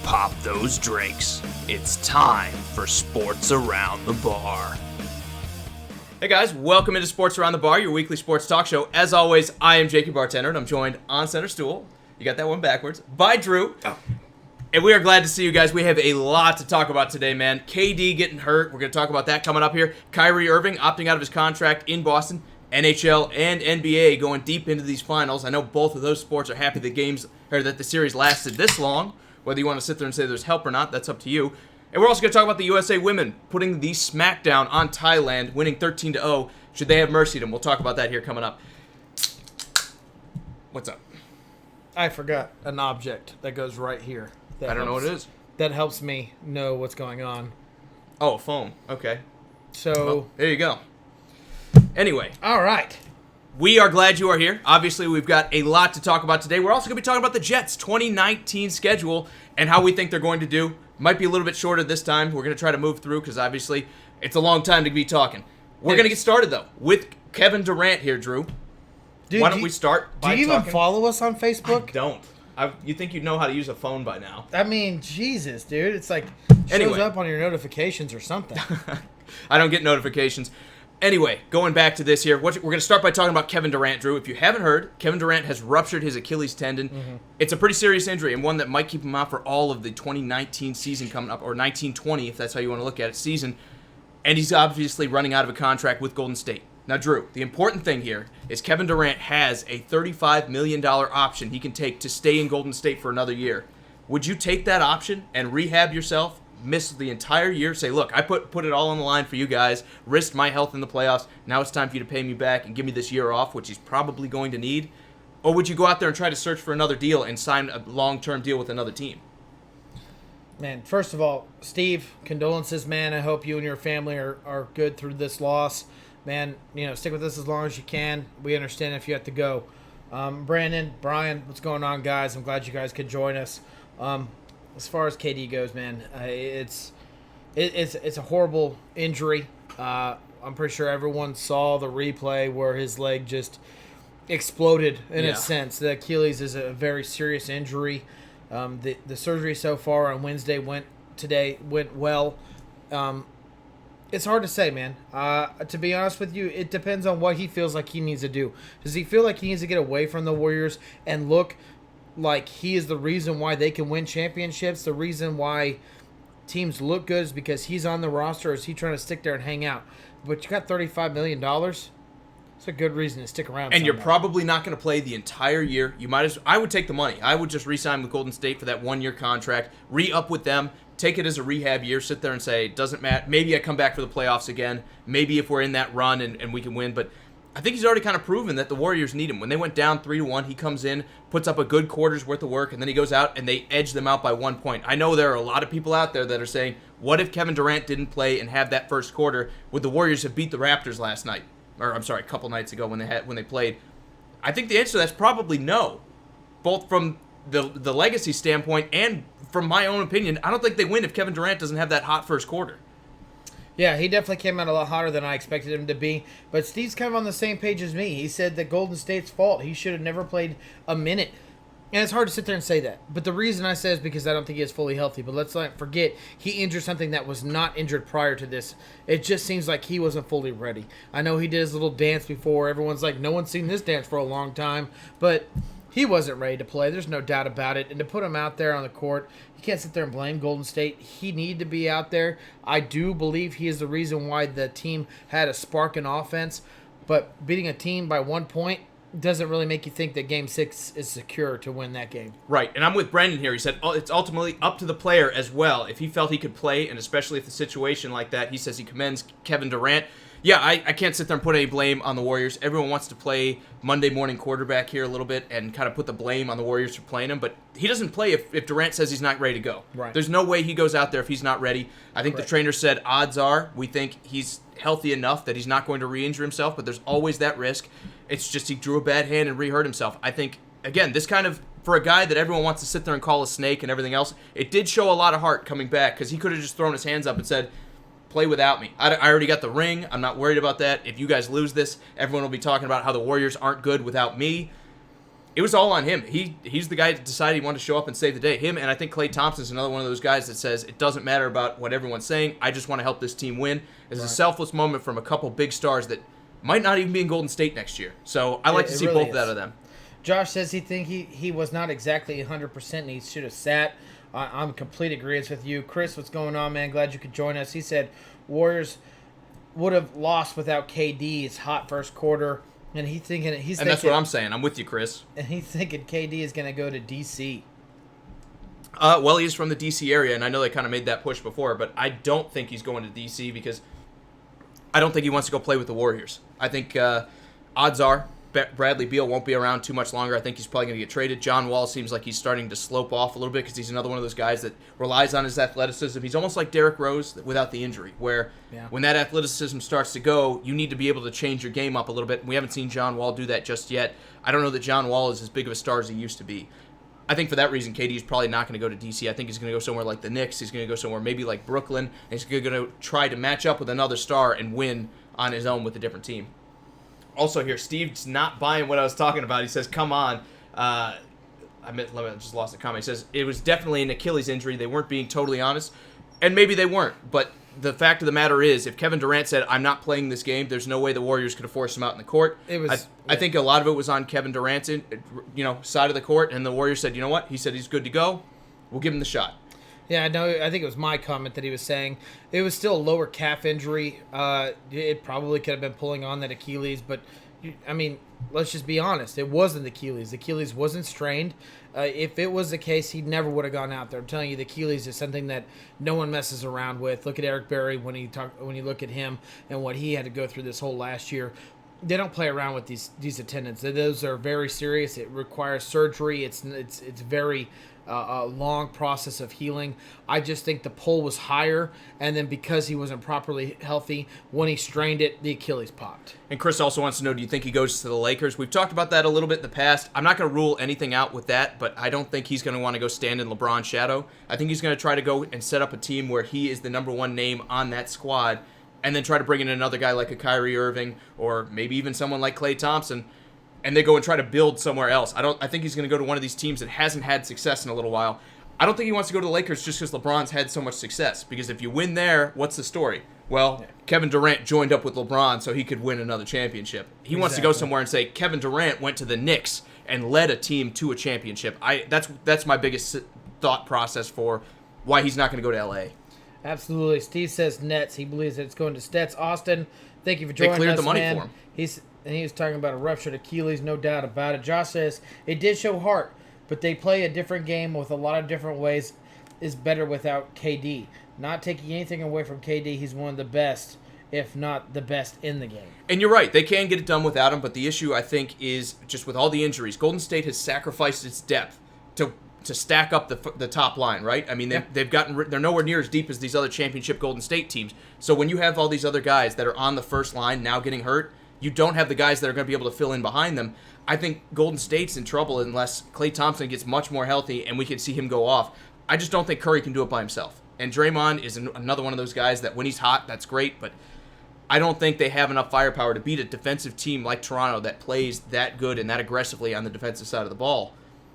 Pop those drinks. It's time for Sports Around the Bar. Hey guys, welcome into Sports Around the Bar, your weekly sports talk show. As always, I am Jakey Bartender, and I'm joined on center stool, you got that one backwards, by Drew. Oh. And we are glad to see you guys. We have a lot to talk about today, man. KD getting hurt. We're going to talk about that coming up here. Kyrie Irving opting out of his contract in Boston. NHL and NBA going deep into these finals. I know both of those sports are happy that the series lasted this long. Whether you want to sit there and say there's help or not, that's up to you. And we're also going to talk about the USA women putting the smackdown on Thailand, winning 13-0. Should they have mercied them? We'll talk about that here coming up. What's up? I forgot an object that goes right here. I don't know what it is. That helps me know what's going on. Oh, a phone. Okay. So well, there you go. Anyway. All right. We are glad you are here. Obviously, we've got a lot to talk about today. We're also going to be talking about the Jets' 2019 schedule and how we think they're going to do. Might be a little bit shorter this time. We're going to try to move through because obviously it's a long time to be talking. We're going to get started, though, with Kevin Durant here, Drew. Dude, why don't we start by Do you even follow us on Facebook? I don't. You think you'd know how to use a phone by now. I mean, Jesus, dude. It's like shows up on your notifications or something. I don't get notifications. Anyway, going back to this here, we're going to start by talking about Kevin Durant, Drew. If you haven't heard, Kevin Durant has ruptured his Achilles tendon. Mm-hmm. It's a pretty serious injury and one that might keep him out for all of the 2019 season coming up, or 1920 if that's how you want to look at it, season. And he's obviously running out of a contract with Golden State. Now, Drew, the important thing here is Kevin Durant has a $35 million option he can take to stay in Golden State for another year. Would you take that option and rehab yourself? Miss the entire year, say, look, I put it all on the line for you guys, risked my health in the playoffs, now it's time for you to pay me back and give me this year off, which he's probably going to need? Or would you go out there and try to search for another deal and sign a long-term deal with another team? Man, first of all, Steve, condolences, man. I hope you and your family are good through this loss. Man, stick with us as long as you can. We understand if you have to go. Brandon, Brian, what's going on, guys? I'm glad you guys could join us. As far as KD goes, man, it's a horrible injury. I'm pretty sure everyone saw the replay where his leg just exploded in a sense. The Achilles is a very serious injury. The surgery so far on Wednesday went well. It's hard to say, man. To be honest with you, it depends on what he feels like he needs to do. Does he feel like he needs to get away from the Warriors and look like he is the reason why they can win championships? The reason why teams look good is because he's on the roster, or is he trying to stick there and hang out? But you got $35 million. It's a good reason to stick around. And you're probably not going to play the entire year. I would take the money. I would just re-sign with Golden State for that 1-year contract, re-up with them, take it as a rehab year, sit there and say, it doesn't matter. Maybe I come back for the playoffs again. Maybe if we're in that run and we can win. But I think he's already kind of proven that the Warriors need him. When they went down 3-1, he comes in, puts up a good quarter's worth of work, and then he goes out and they edge them out by 1 point. I know there are a lot of people out there that are saying, what if Kevin Durant didn't play and have that first quarter? Would the Warriors have beat the Raptors last night? Or I'm sorry, a couple nights ago when they played. I think the answer to that's probably no. Both from the legacy standpoint and from my own opinion, I don't think they win if Kevin Durant doesn't have that hot first quarter. Yeah, he definitely came out a lot hotter than I expected him to be. But Steve's kind of on the same page as me. He said that Golden State's fault. He should have never played a minute. And it's hard to sit there and say that. But the reason I say is because I don't think he is fully healthy. But let's not forget, he injured something that was not injured prior to this. It just seems like he wasn't fully ready. I know he did his little dance before. Everyone's like, no one's seen this dance for a long time. But he wasn't ready to play. There's no doubt about it. And to put him out there on the court, you can't sit there and blame Golden State. He needed to be out there. I do believe he is the reason why the team had a spark in offense. But beating a team by 1 point doesn't really make you think that Game 6 is secure to win that game. Right, and I'm with Brendan here. He said it's ultimately up to the player as well. If he felt he could play, and especially if the situation like that, he says he commends Kevin Durant. Yeah, I can't sit there and put any blame on the Warriors. Everyone wants to play Monday morning quarterback here a little bit and kind of put the blame on the Warriors for playing him, but he doesn't play if Durant says he's not ready to go. Right. There's no way he goes out there if he's not ready. I think the trainer said odds are we think he's healthy enough that he's not going to re-injure himself, but there's always that risk. It's just he drew a bad hand and re-hurt himself. I think, again, this kind of, for a guy that everyone wants to sit there and call a snake and everything else, it did show a lot of heart coming back because he could have just thrown his hands up and said, play without me. I already got the ring. I'm not worried about that. If you guys lose this, everyone will be talking about how the Warriors aren't good without me. It was all on him. He's the guy that decided he wanted to show up and save the day. Him, and I think Klay Thompson's another one of those guys that says it doesn't matter about what everyone's saying. I just want to help this team win. It's a selfless moment from a couple big stars that might not even be in Golden State next year. So I like to see really both out of them. Josh says he was not exactly 100% and he should have sat. I'm in complete agreement with you. Chris, what's going on, man? Glad you could join us. He said Warriors would have lost without KD's hot first quarter. And he's thinking. And that's what I'm saying. I'm with you, Chris. And he's thinking KD is going to go to D.C. Well, he's from the D.C. area, and I know they kind of made that push before, but I don't think he's going to D.C. because I don't think he wants to go play with the Warriors. I think odds are Bradley Beal won't be around too much longer. I think he's probably going to get traded. John Wall seems like he's starting to slope off a little bit because he's another one of those guys that relies on his athleticism. He's almost like Derrick Rose without the injury, where when that athleticism starts to go, you need to be able to change your game up a little bit. We haven't seen John Wall do that just yet. I don't know that John Wall is as big of a star as he used to be. I think for that reason, KD is probably not going to go to D.C. I think he's going to go somewhere like the Knicks. He's going to go somewhere maybe like Brooklyn, and he's going to try to match up with another star and win on his own with a different team. Also here, Steve's not buying what I was talking about. He says, come on. I just lost the comment. He says, it was definitely an Achilles injury. They weren't being totally honest. And maybe they weren't. But the fact of the matter is, if Kevin Durant said, I'm not playing this game, there's no way the Warriors could have forced him out in the court. I think a lot of it was on Kevin Durant's side of the court. And the Warriors said, you know what? He said he's good to go. We'll give him the shot. Yeah, no, I think it was my comment that he was saying it was still a lower calf injury. It probably could have been pulling on that Achilles, but I mean, let's just be honest. It wasn't the Achilles. The Achilles wasn't strained. If it was the case, he never would have gone out there. I'm telling you, the Achilles is something that no one messes around with. Look at Eric Berry when you look at him and what he had to go through this whole last year. They don't play around with these attendants. Those are very serious. It requires surgery. It's very a long process of healing. I just think the pull was higher, and then because he wasn't properly healthy, when he strained it, the Achilles popped. And Chris also wants to know, do you think he goes to the Lakers? We've talked about that a little bit in the past. I'm not going to rule anything out with that, but I don't think he's going to want to go stand in LeBron's shadow. I think he's going to try to go and set up a team where he is the number one name on that squad, and then try to bring in another guy like a Kyrie Irving or maybe even someone like Klay Thompson, and they go and try to build somewhere else. I think he's going to go to one of these teams that hasn't had success in a little while. I don't think he wants to go to the Lakers just because LeBron's had so much success. Because if you win there, what's the story? Well, Kevin Durant joined up with LeBron so he could win another championship. He wants to go somewhere and say, Kevin Durant went to the Knicks and led a team to a championship. That's my biggest thought process for why he's not going to go to L.A. Absolutely. Steve says Nets. He believes that it's going to Stets. Austin, thank you for joining us, They cleared the money man. for him. He was talking about a ruptured Achilles, no doubt about it. Josh says, it did show heart, but they play a different game with a lot of different ways. Is better without KD. Not taking anything away from KD, he's one of the best, if not the best in the game. And you're right, they can get it done without him, but the issue, I think, is just with all the injuries, Golden State has sacrificed its depth to stack up the top line, right? I mean, they're nowhere near as deep as these other championship Golden State teams. So when you have all these other guys that are on the first line now getting hurt, you don't have the guys that are going to be able to fill in behind them. I think Golden State's in trouble unless Klay Thompson gets much more healthy and we can see him go off. I just don't think Curry can do it by himself. And Draymond is another one of those guys that when he's hot, that's great, but I don't think they have enough firepower to beat a defensive team like Toronto that plays that good and that aggressively on the defensive side of the ball.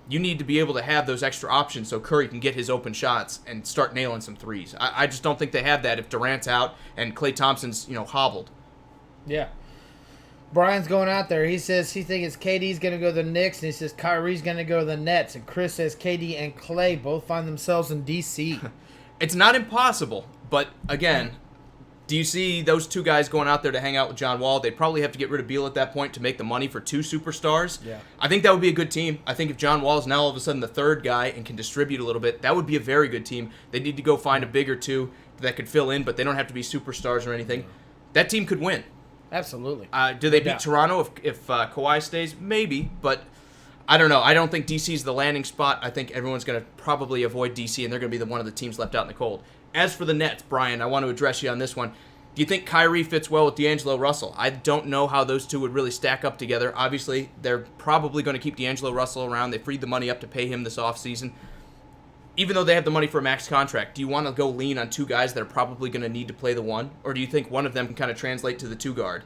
You need to be able to have those extra options so Curry can get his open shots and start nailing some threes. I just don't think they have that if Durant's out and Klay Thompson's, hobbled. Yeah. Brian's going out there. He says he thinks KD's going to go to the Knicks, and he says Kyrie's going to go to the Nets. And Chris says KD and Klay both find themselves in D.C. It's not impossible, but again, do you see those two guys going out there to hang out with John Wall? They'd probably have to get rid of Beal at that point to make the money for two superstars. Yeah. I think that would be a good team. I think if John Wall is now all of a sudden the third guy and can distribute a little bit, that would be a very good team. They need to go find a bigger two that could fill in, but they don't have to be superstars or anything. That team could win. Absolutely. Do they beat Toronto if Kawhi stays? Maybe, but I don't know. I don't think DC's the landing spot. I think everyone's going to probably avoid DC, and they're going to be one of the teams left out in the cold. As for the Nets, Brian, I want to address you on this one. Do you think Kyrie fits well with D'Angelo Russell? I don't know how those two would really stack up together. Obviously, they're probably going to keep D'Angelo Russell around. They freed the money up to pay him this offseason. even though they have the money for a max contract, do you want to go lean on two guys that are probably going to need to play the one? Or do you think one of them can kind of translate to the two guard?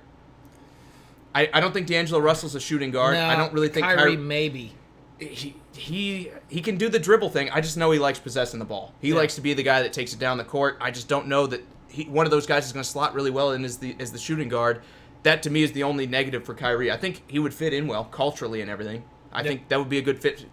I don't think D'Angelo Russell's a shooting guard. No, I don't really think Kyrie maybe. He can do the dribble thing. I just know he likes possessing the ball. He likes to be the guy that takes it down the court. I just don't know that one of those guys is going to slot really well in as the shooting guard. That, to me, is the only negative for Kyrie. I think he would fit in well culturally and everything. I think that would be a good fit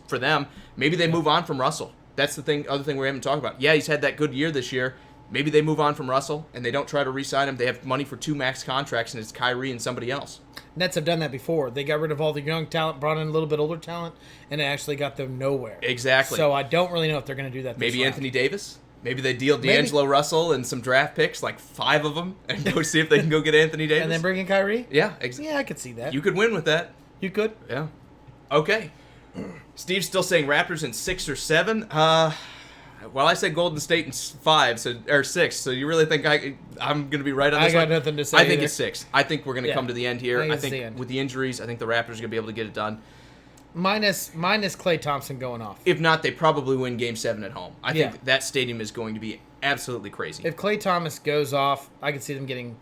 for them. Maybe they move on from Russell. That's the other thing we haven't talked about. Yeah, he's had that good year this year. Maybe they move on from Russell and they don't try to re-sign him. They have money for 2 max contracts, and it's Kyrie and somebody else. Nets have done that before. They got rid of all the young talent, brought in a little bit older talent, and it actually got them nowhere. Exactly. So I don't really know if they're going to do that. Maybe Anthony Davis. Maybe they deal D'Angelo Russell and some draft picks, like 5 of them, and go see if they can go get Anthony Davis. And then bring in Kyrie? Yeah, Yeah, I could see that. You could win with that. You could? Yeah. Okay. Steve's still saying Raptors in 6 or 7. Well, I said Golden State in 5 or 6. So you really think I'm going to be right on this? I got nothing to say. I think it's 6. I think we're going to come to the end here. I think with the injuries, I think the Raptors are going to be able to get it done. Minus Klay Thompson going off. If not, they probably win Game 7 at home. I think that stadium is going to be absolutely crazy. If Klay Thomas goes off, I could see them getting.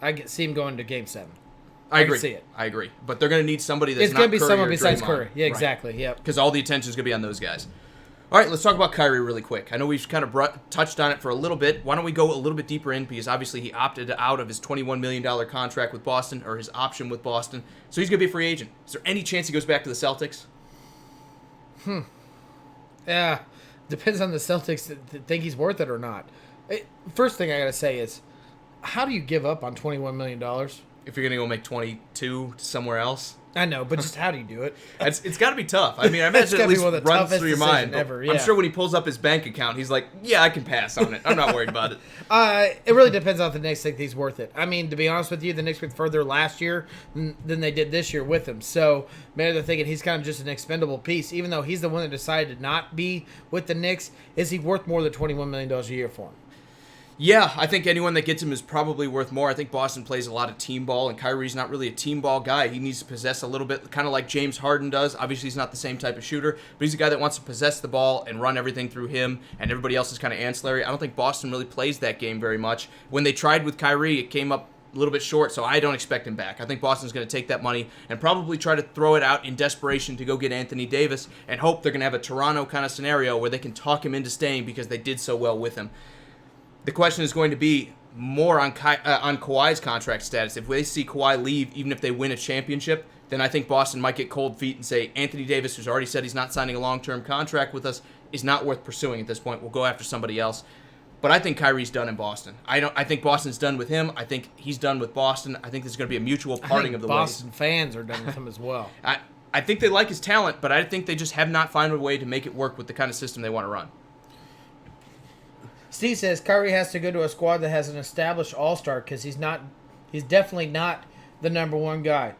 I could see him going to Game 7. I agree. Can see it. I agree. But they're going to need somebody that's it's not going to be Curry someone or besides Draymond. Curry. Yeah, exactly. Right. Yep. Because all the attention is going to be on those guys. All right, let's talk about Kyrie really quick. I know we've kind of touched on it for a little bit. Why don't we go a little bit deeper in, because obviously he opted out of his $21 million contract with Boston, or his option with Boston. So he's going to be a free agent. Is there any chance he goes back to the Celtics? Yeah. Depends on the Celtics that think he's worth it or not. First thing I got to say is, how do you give up on $21 million? If you're going to go make 22 somewhere else? I know, but just how do you do it? It's got to be tough. I mean, I imagine at least runs through your mind. Ever, I'm sure when he pulls up his bank account, he's like, yeah, I can pass on it. I'm not worried about it. It really depends on if the Knicks think he's worth it. I mean, to be honest with you, the Knicks went further last year than they did this year with him. So maybe they're thinking he's kind of just an expendable piece. Even though he's the one that decided to not be with the Knicks, is he worth more than $21 million a year for him? Yeah, I think anyone that gets him is probably worth more. I think Boston plays a lot of team ball, and Kyrie's not really a team ball guy. He needs to possess a little bit, kind of like James Harden does. Obviously, he's not the same type of shooter, but he's a guy that wants to possess the ball and run everything through him, and everybody else is kind of ancillary. I don't think Boston really plays that game very much. When they tried with Kyrie, it came up a little bit short, so I don't expect him back. I think Boston's going to take that money and probably try to throw it out in desperation to go get Anthony Davis and hope they're going to have a Toronto kind of scenario where they can talk him into staying because they did so well with him. The question is going to be more on Kawhi's contract status. If they see Kawhi leave, even if they win a championship, then I think Boston might get cold feet and say, Anthony Davis, who's already said he's not signing a long-term contract with us, is not worth pursuing at this point. We'll go after somebody else. But I think Kyrie's done in Boston. I think Boston's done with him. I think he's done with Boston. I think there's going to be a mutual parting of the ways. Boston fans are done with him as well. I think they like his talent, but I think they just have not found a way to make it work with the kind of system they want to run. Steve says Kyrie has to go to a squad that has an established all-star because he's definitely not the number one guy.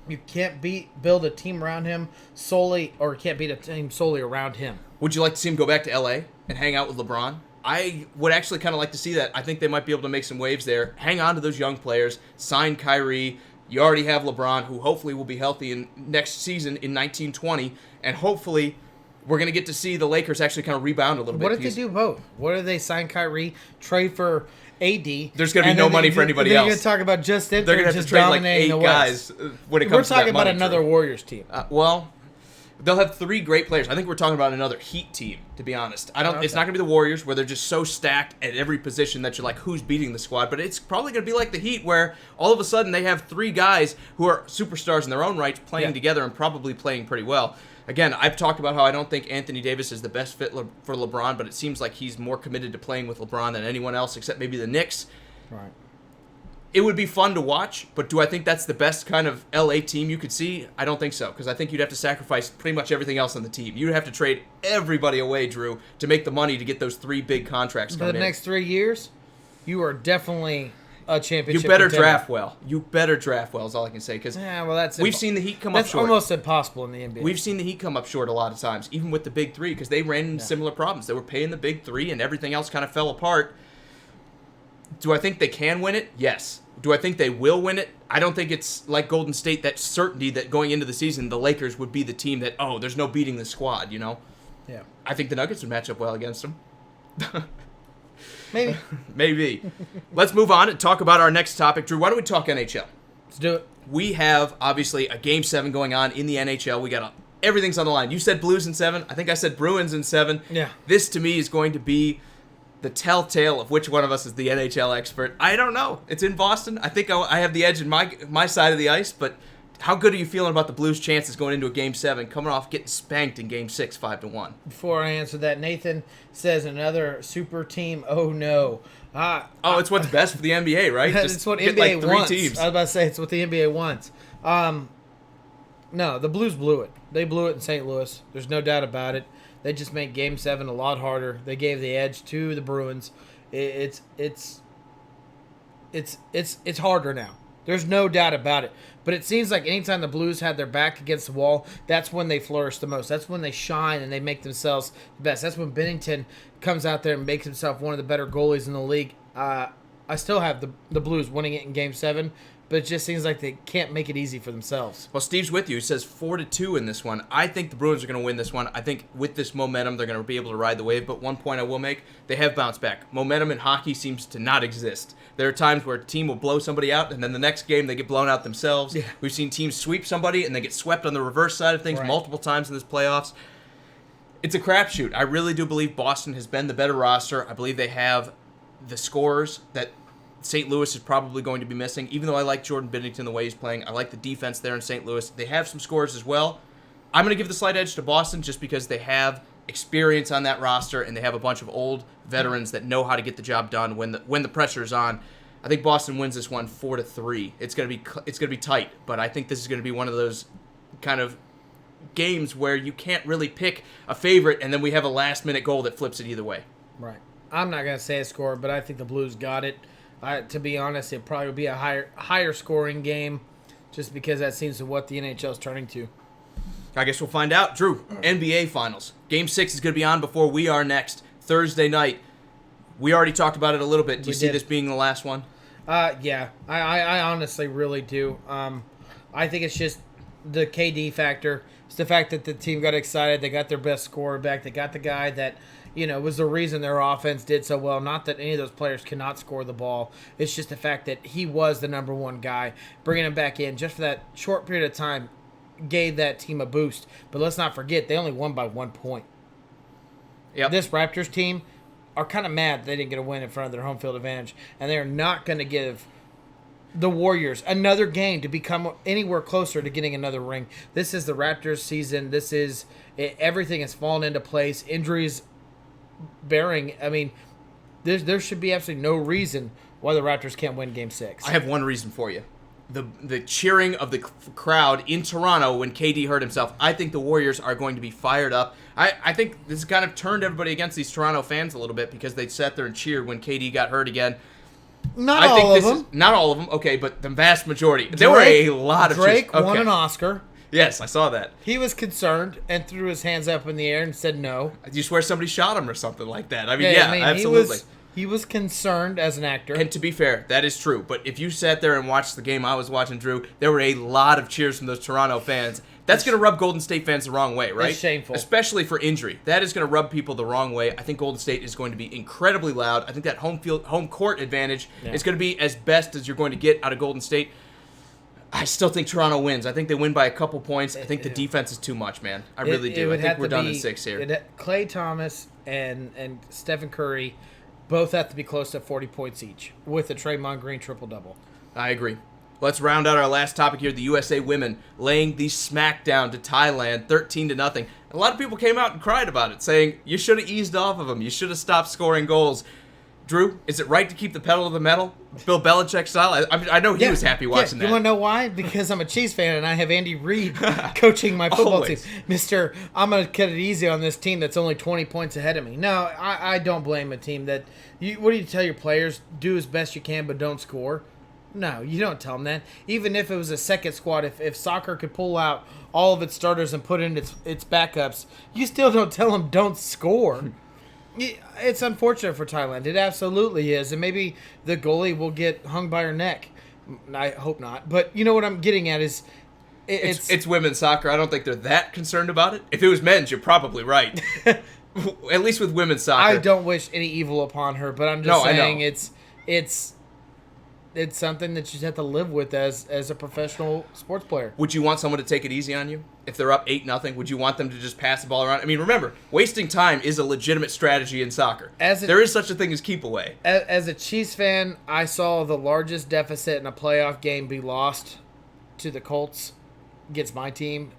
You can't build a team around him solely, or can't beat a team solely around him. Would you like to see him go back to LA and hang out with LeBron? I would actually kind of like to see that. I think they might be able to make some waves there. Hang on to those young players. Sign Kyrie. You already have LeBron, who hopefully will be healthy in next season in 1920, and hopefully we're going to get to see the Lakers actually kind of rebound a little bit. What if they do both? What if they sign Kyrie, trade for AD? There's going to be no money for anybody else. They're going to talk about just they're going to have to trade like 8 guys when it comes to that money. We're talking about another Warriors team. Well, they'll have 3 great players. I think we're talking about another Heat team, to be honest. It's not going to be the Warriors, where they're just so stacked at every position that you're like, who's beating the squad? But it's probably going to be like the Heat, where all of a sudden they have 3 guys who are superstars in their own right playing together and probably playing pretty well. Again, I've talked about how I don't think Anthony Davis is the best fit for LeBron, but it seems like he's more committed to playing with LeBron than anyone else, except maybe the Knicks. Right. It would be fun to watch, but do I think that's the best kind of LA team you could see? I don't think so, because I think you'd have to sacrifice pretty much everything else on the team. You'd have to trade everybody away, Drew, to make the money to get those 3 big contracts coming in. For the next 3 years, you are definitely a championship. You better contender. draft well. You better draft well is all I can say, because we've seen the Heat come up short. That's almost impossible in the NBA. We've seen the Heat come up short a lot of times, even with the big 3, because they ran into similar problems. They were paying the big 3, and everything else kind of fell apart. Do I think they can win it? Yes. Do I think they will win it? I don't think it's like Golden State, that certainty that going into the season, the Lakers would be the team that, there's no beating the squad, you know? Yeah. I think the Nuggets would match up well against them. Maybe. Maybe. Let's move on and talk about our next topic. Drew, why don't we talk NHL? Let's do it. We have, obviously, a Game 7 going on in the NHL. We got everything's on the line. You said Blues in 7. I think I said Bruins in 7. Yeah. This, to me, is going to be the telltale of which one of us is the NHL expert. I don't know. It's in Boston. I think I have the edge in my side of the ice, but how good are you feeling about the Blues' chances going into a Game 7, coming off getting spanked in Game 6, 5-1? Before I answer that, Nathan says another super team. Oh, no. It's what's best for the NBA, right? It's what get, NBA like, 3 wants. teams. I was about to say it's what the NBA wants. No, the Blues blew it. They blew it in St. Louis. There's no doubt about it. They just made Game 7 a lot harder. They gave the edge to the Bruins. It's harder now. There's no doubt about it. But it seems like anytime the Blues have their back against the wall, that's when they flourish the most. That's when they shine and they make themselves the best. That's when Bennington comes out there and makes himself one of the better goalies in the league. I still have the Blues winning it in Game 7, but it just seems like they can't make it easy for themselves. Well, Steve's with you. He says 4-2 in this one. I think the Bruins are going to win this one. I think with this momentum, they're going to be able to ride the wave. But one point I will make, they have bounced back. Momentum in hockey seems to not exist. There are times where a team will blow somebody out, and then the next game they get blown out themselves. Yeah. We've seen teams sweep somebody, and they get swept on the reverse side of things multiple times in this playoffs. It's a crapshoot. I really do believe Boston has been the better roster. I believe they have the scorers that St. Louis is probably going to be missing. Even though I like Jordan Binnington the way he's playing, I like the defense there in St. Louis. They have some scorers as well. I'm going to give the slight edge to Boston just because they have experience on that roster and they have a bunch of old veterans that know how to get the job done when the pressure is on. I think Boston wins this one 4-3. It's going to be tight, but I think this is going to be one of those kind of games where you can't really pick a favorite and then we have a last-minute goal that flips it either way. Right. I'm not going to say a score, but I think the Blues got it. To be honest, it probably would be a higher scoring game just because that seems to what the NHL is turning to. I guess we'll find out. Drew, NBA Finals. Game 6 is going to be on before we are next, Thursday night. We already talked about it a little bit. Do you see this being the last one? Yeah. I honestly really do. I think it's just the KD factor. It's the fact that the team got excited. They got their best scorer back. They got the guy that was the reason their offense did so well. Not that any of those players cannot score the ball. It's just the fact that he was the number one guy. Bringing him back in just for that short period of time gave that team a boost. But let's not forget, they only won by 1 point. Yep. This Raptors team are kind of mad they didn't get a win in front of their home field advantage. And they're not going to give the Warriors another game to become anywhere closer to getting another ring. This is the Raptors season. Everything has fallen into place. Injuries bearing. I mean, there should be absolutely no reason why the Raptors can't win Game 6. I have one reason for you. The cheering of the crowd in Toronto when KD hurt himself. I think the Warriors are going to be fired up. I think this kind of turned everybody against these Toronto fans a little bit because they sat there and cheered when KD got hurt again. Not all of them. Not all of them, okay, but the vast majority. There were a lot of Drake cheers. won an Oscar. Yes, I saw that. He was concerned and threw his hands up in the air and said no. You swear somebody shot him or something like that. I mean, absolutely. He was concerned as an actor. And to be fair, that is true. But if you sat there and watched the game I was watching, Drew, there were a lot of cheers from those Toronto fans. That's going to rub Golden State fans the wrong way, right? It's shameful. Especially for injury. That is going to rub people the wrong way. I think Golden State is going to be incredibly loud. I think that home court advantage is going to be as best as you're going to get out of Golden State. I still think Toronto wins. I think they win by a couple points. I think the defense is too much, man. I really do. I think we're done in 6 here. Klay Thomas and Stephen Curry both have to be close to 40 points each with a Draymond Green triple-double. I agree. Let's round out our last topic here. The USA women laying the smackdown to Thailand, 13-0. A lot of people came out and cried about it, saying, you should have eased off of them. You should have stopped scoring goals. Drew, is it right to keep the pedal to the metal? Bill Belichick style? I know he was happy watching that. You want to know why? Because I'm a Chiefs fan and I have Andy Reid coaching my football team. I'm going to cut it easy on this team that's only 20 points ahead of me. No, I don't blame a team that... What do you tell your players? Do as best you can, but don't score. No, you don't tell them that. Even if it was a second squad, if soccer could pull out all of its starters and put in its backups, you still don't tell them don't score. It's unfortunate for Thailand. It absolutely is. And maybe the goalie will get hung by her neck. I hope not. But you know what I'm getting at is It's women's soccer. I don't think they're that concerned about it. If it was men's, you're probably right. At least with women's soccer. I don't wish any evil upon her, but I'm just saying it's something that you just have to live with as a professional sports player. Would you want someone to take it easy on you? If they're up 8-0, would you want them to just pass the ball around? I mean, remember, wasting time is a legitimate strategy in soccer. There is such a thing as keep away. As a Chiefs fan, I saw the largest deficit in a playoff game be lost to the Colts against my team.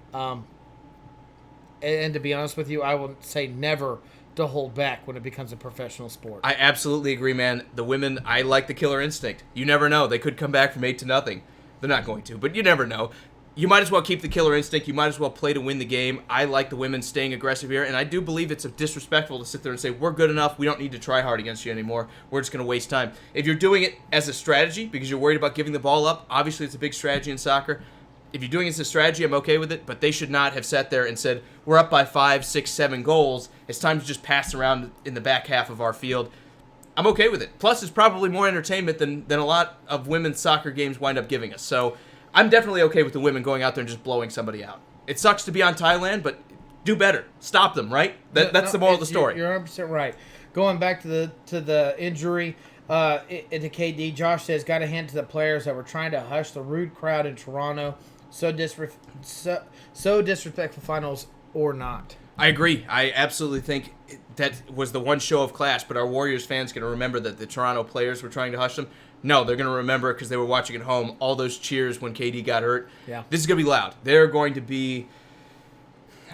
And to be honest with you, I will say never to hold back when it becomes a professional sport. I absolutely agree, man. The women, I like the killer instinct. You never know. They could come back from 8-0. They're not going to, but you never know. You might as well keep the killer instinct. You might as well play to win the game. I like the women staying aggressive here, and I do believe it's disrespectful to sit there and say, we're good enough, we don't need to try hard against you anymore, we're just going to waste time. If you're doing it as a strategy because you're worried about giving the ball up, obviously it's a big strategy in soccer. If you're doing it as a strategy, I'm okay with it, but they should not have sat there and said, we're up by 5, 6, 7 goals. It's time to just pass around in the back half of our field. I'm okay with it. Plus, it's probably more entertainment than a lot of women's soccer games wind up giving us. So I'm definitely okay with the women going out there and just blowing somebody out. It sucks to be on Thailand, but do better. Stop them, right? That's the moral of the story. You're 100% right. Going back to the injury to KD, Josh says, got to hand to the players that were trying to hush the rude crowd in Toronto. So disrespectful finals or not. I agree. I absolutely think that was the one show of class, but our Warriors fans going to remember that the Toronto players were trying to hush them? No, they're going to remember because they were watching at home all those cheers when KD got hurt. Yeah. This is going to be loud. They're going to be...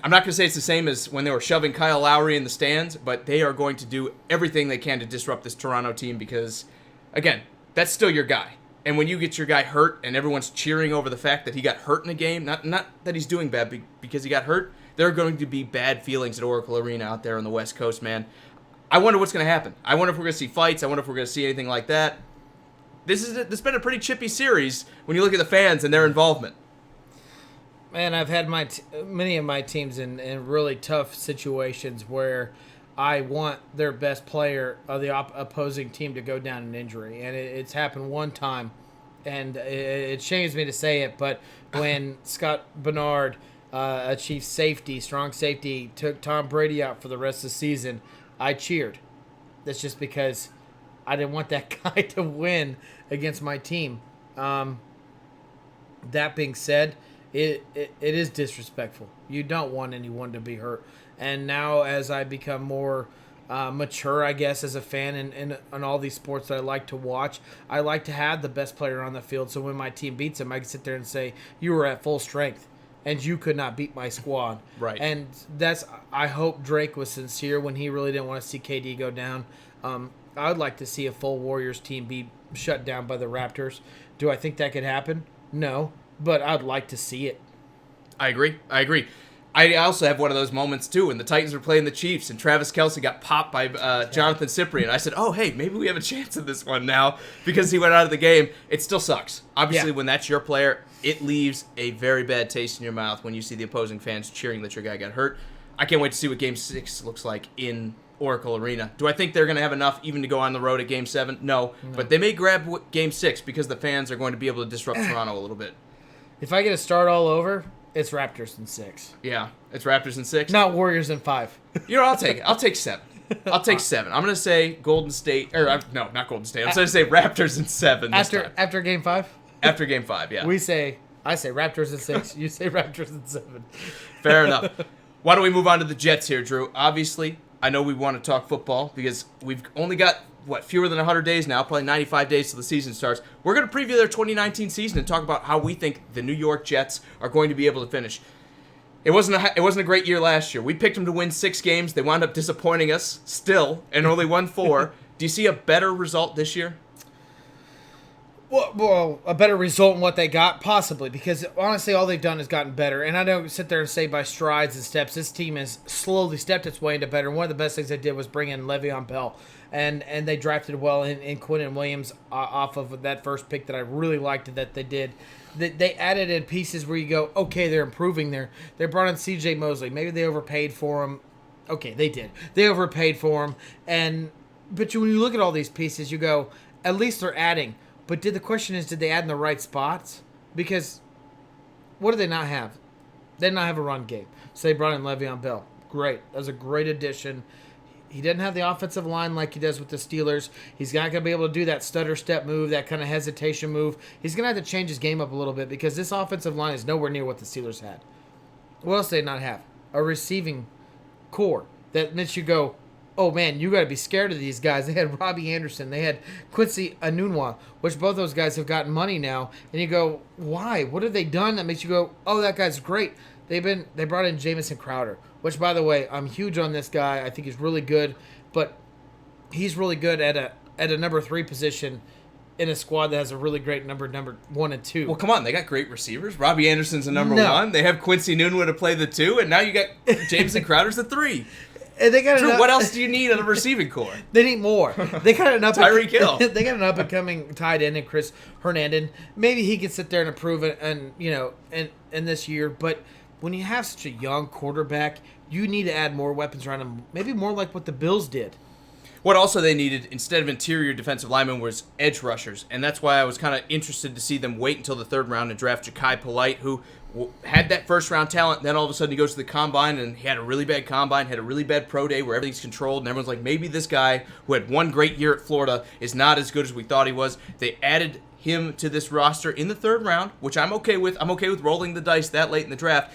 I'm not going to say it's the same as when they were shoving Kyle Lowry in the stands, but they are going to do everything they can to disrupt this Toronto team because, again, that's still your guy. And when you get your guy hurt and everyone's cheering over the fact that he got hurt in a game, not that he's doing bad because he got hurt, there are going to be bad feelings at Oracle Arena out there on the West Coast, man. I wonder what's going to happen. I wonder if we're going to see fights. I wonder if we're going to see anything like that. This has been a pretty chippy series when you look at the fans and their involvement. Man, I've had many of my teams in really tough situations where I want their best player of the opposing team to go down in injury. And it's happened one time, and it shames me to say it, but when Scott Bernard, a Chiefs safety, strong safety, took Tom Brady out for the rest of the season, I cheered. That's just because I didn't want that guy to win against my team. That being said, it is disrespectful. You don't want anyone to be hurt. And now as I become more mature, I guess, as a fan in all these sports that I like to watch, I like to have the best player on the field. So when my team beats them, I can sit there and say, you were at full strength and you could not beat my squad. Right. And I hope Drake was sincere when he really didn't want to see KD go down. I would like to see a full Warriors team be shut down by the Raptors. Do I think that could happen? No, but I'd like to see it. I agree. I also have one of those moments, too, when the Titans were playing the Chiefs and Travis Kelce got popped by Jonathan Cyprien. I said, oh, hey, maybe we have a chance at this one now because he went out of the game. It still sucks. Obviously, when that's your player, it leaves a very bad taste in your mouth when you see the opposing fans cheering that your guy got hurt. I can't wait to see what Game 6 looks like in Oracle Arena. Do I think they're going to have enough even to go on the road at Game 7? No. But they may grab Game 6 because the fans are going to be able to disrupt Toronto a little bit. If I get to start all over, it's Raptors in 6. Yeah, it's Raptors in 6. Not Warriors in 5. You know, I'll take 7. I'll take 7. I'm going to say Golden State, no, not Golden State. I'm going to say Raptors in 7 this time. After Game 5? After Game 5, yeah. I say Raptors in 6. You say Raptors in 7. Fair enough. Why don't we move on to the Jets here, Drew? Obviously, I know we want to talk football because we've only got, fewer than 100 days now, probably 95 days till the season starts. We're going to preview their 2019 season and talk about how we think the New York Jets are going to be able to finish. It wasn't a great year last year. We picked them to win 6 games. They wound up disappointing us still and only won 4. Do you see a better result this year? Well, a better result in what they got? Possibly, because honestly, all they've done is gotten better. And I don't sit there and say by strides and steps. This team has slowly stepped its way into better. And one of the best things they did was bring in Le'Veon Bell. And they drafted well in Quinnen Williams off of that first pick that I really liked that they did. They added in pieces where you go, okay, they're improving there. They brought in C.J. Mosley. Maybe they overpaid for him. Okay, they did. They overpaid for him. But when you look at all these pieces, you go, at least they're adding. But the question is, did they add in the right spots? Because what do they not have? They did not have a run game. So they brought in Le'Veon Bell. Great. That was a great addition. He didn't have the offensive line like he does with the Steelers. He's not going to be able to do that stutter step move, that kind of hesitation move. He's going to have to change his game up a little bit because this offensive line is nowhere near what the Steelers had. What else did they not have? A receiving core that makes you go, oh man, you got to be scared of these guys. They had Robbie Anderson. They had Quincy Enunwa, which both those guys have gotten money now. And you go, why? What have they done that makes you go, oh, that guy's great? They brought in Jamison Crowder, which, by the way, I'm huge on this guy. I think he's really good, but he's really good at a number 3 position in a squad that has a really great number 1 and 2. Well, come on, they got great receivers. Robbie Anderson's a number 1. They have Quincy Enunwa to play the 2, and now you got Jamison Crowder's the 3. And they got Drew, what else do you need on a receiving core? They need more. They got an Tyreek Hill. They got an up and coming tight end in Chris Hernandez. Maybe he can sit there and improve it, and in this year. But when you have such a young quarterback, you need to add more weapons around him. Maybe more like what the Bills did. What also they needed, instead of interior defensive linemen, was edge rushers. And that's why I was kind of interested to see them wait until the 3rd round and draft Ja'Kai Polite, who had that first-round talent. Then all of a sudden he goes to the combine, and he had a really bad combine, had a really bad pro day where everything's controlled. And everyone's like, maybe this guy, who had one great year at Florida, is not as good as we thought he was. They added him to this roster in the 3rd round, which I'm okay with. I'm okay with rolling the dice that late in the draft.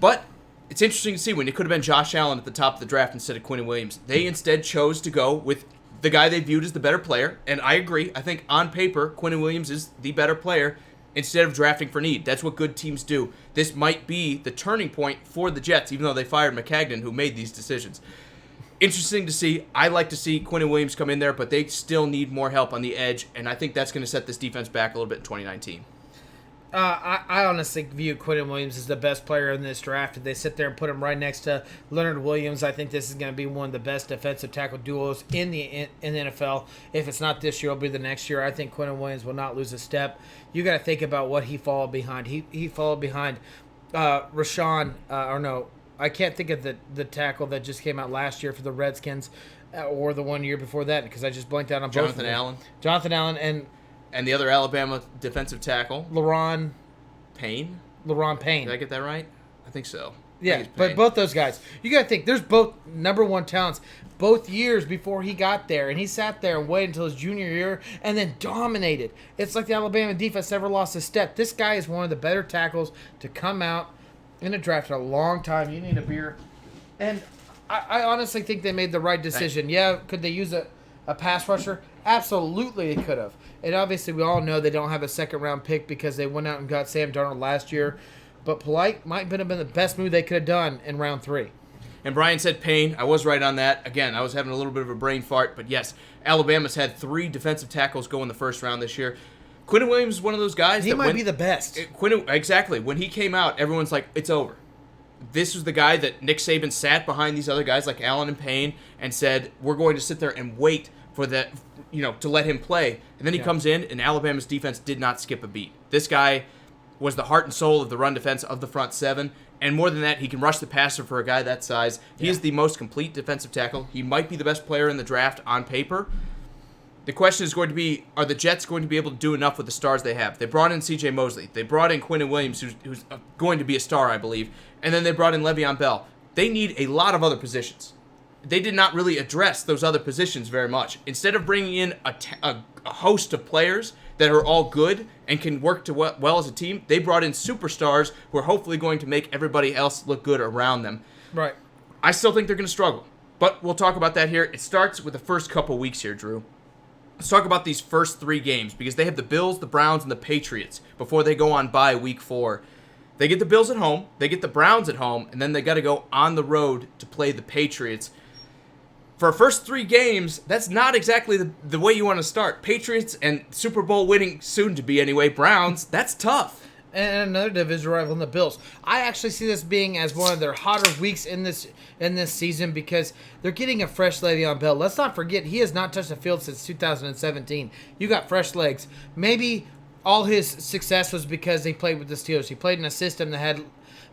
But it's interesting to see when it could have been Josh Allen at the top of the draft instead of Quinnen Williams. They instead chose to go with the guy they viewed as the better player. And I agree. I think on paper, Quinnen Williams is the better player instead of drafting for need. That's what good teams do. This might be the turning point for the Jets, even though they fired McCagnon, who made these decisions. Interesting to see. I like to see Quinnen Williams come in there, but they still need more help on the edge. And I think that's going to set this defense back a little bit in 2019. I honestly view Quinnen Williams as the best player in this draft. If they sit there and put him right next to Leonard Williams, I think this is going to be one of the best defensive tackle duos in the NFL. If it's not this year, it'll be the next year. I think Quinnen Williams will not lose a step. You got to think about what he followed behind. He followed behind Rashawn, I can't think of the tackle that just came out last year for the Redskins or the 1 year before that because I just blanked out on both of them. Jonathan Allen and the other Alabama defensive tackle. LaRon Payne. Did I get that right? I think so. Yeah, but both those guys. You got to think, there's both number 1 talents both years before he got there. And he sat there and waited until his junior year and then dominated. It's like the Alabama defense never lost a step. This guy is one of the better tackles to come out in a draft in a long time. You need a beer. And I honestly think they made the right decision. Yeah, could they use a pass rusher? Absolutely they could have. And obviously we all know they don't have a 2nd-round pick because they went out and got Sam Darnold last year. But Polite might have been the best move they could have done in round 3. And Brian said Payne. I was right on that. Again, I was having a little bit of a brain fart. But yes, Alabama's had 3 defensive tackles go in the 1st round this year. Quinnen Williams is one of those guys. He might be the best. Exactly. When he came out, everyone's like, it's over. This was the guy that Nick Saban sat behind these other guys like Allen and Payne and said, we're going to sit there and wait for that, to let him play. And then he comes in, and Alabama's defense did not skip a beat. This guy was the heart and soul of the run defense of the front 7. And more than that, he can rush the passer for a guy that size. He is the most complete defensive tackle. He might be the best player in the draft on paper. The question is going to be, are the Jets going to be able to do enough with the stars they have? They brought in C.J. Mosley. They brought in Quinnen Williams, who's going to be a star, I believe. And then they brought in Le'Veon Bell. They need a lot of other positions. They did not really address those other positions very much. Instead of bringing in a host of players that are all good and can work well as a team, they brought in superstars who are hopefully going to make everybody else look good around them. Right. I still think they're going to struggle. But we'll talk about that here. It starts with the first couple weeks here, Drew. Let's talk about these first 3 games because they have the Bills, the Browns, and the Patriots before they go on bye week 4. They get the Bills at home, they get the Browns at home, and then they got to go on the road to play the Patriots. For our first 3 games, that's not exactly the way you want to start. Patriots and Super Bowl winning, soon to be anyway, Browns, that's tough. And another division rival in the Bills. I actually see this being as one of their hotter weeks in this season because they're getting a fresh Le'Veon Bell. Let's not forget, he has not touched the field since 2017. You got fresh legs. Maybe all his success was because they played with the Steelers. He played in a system that had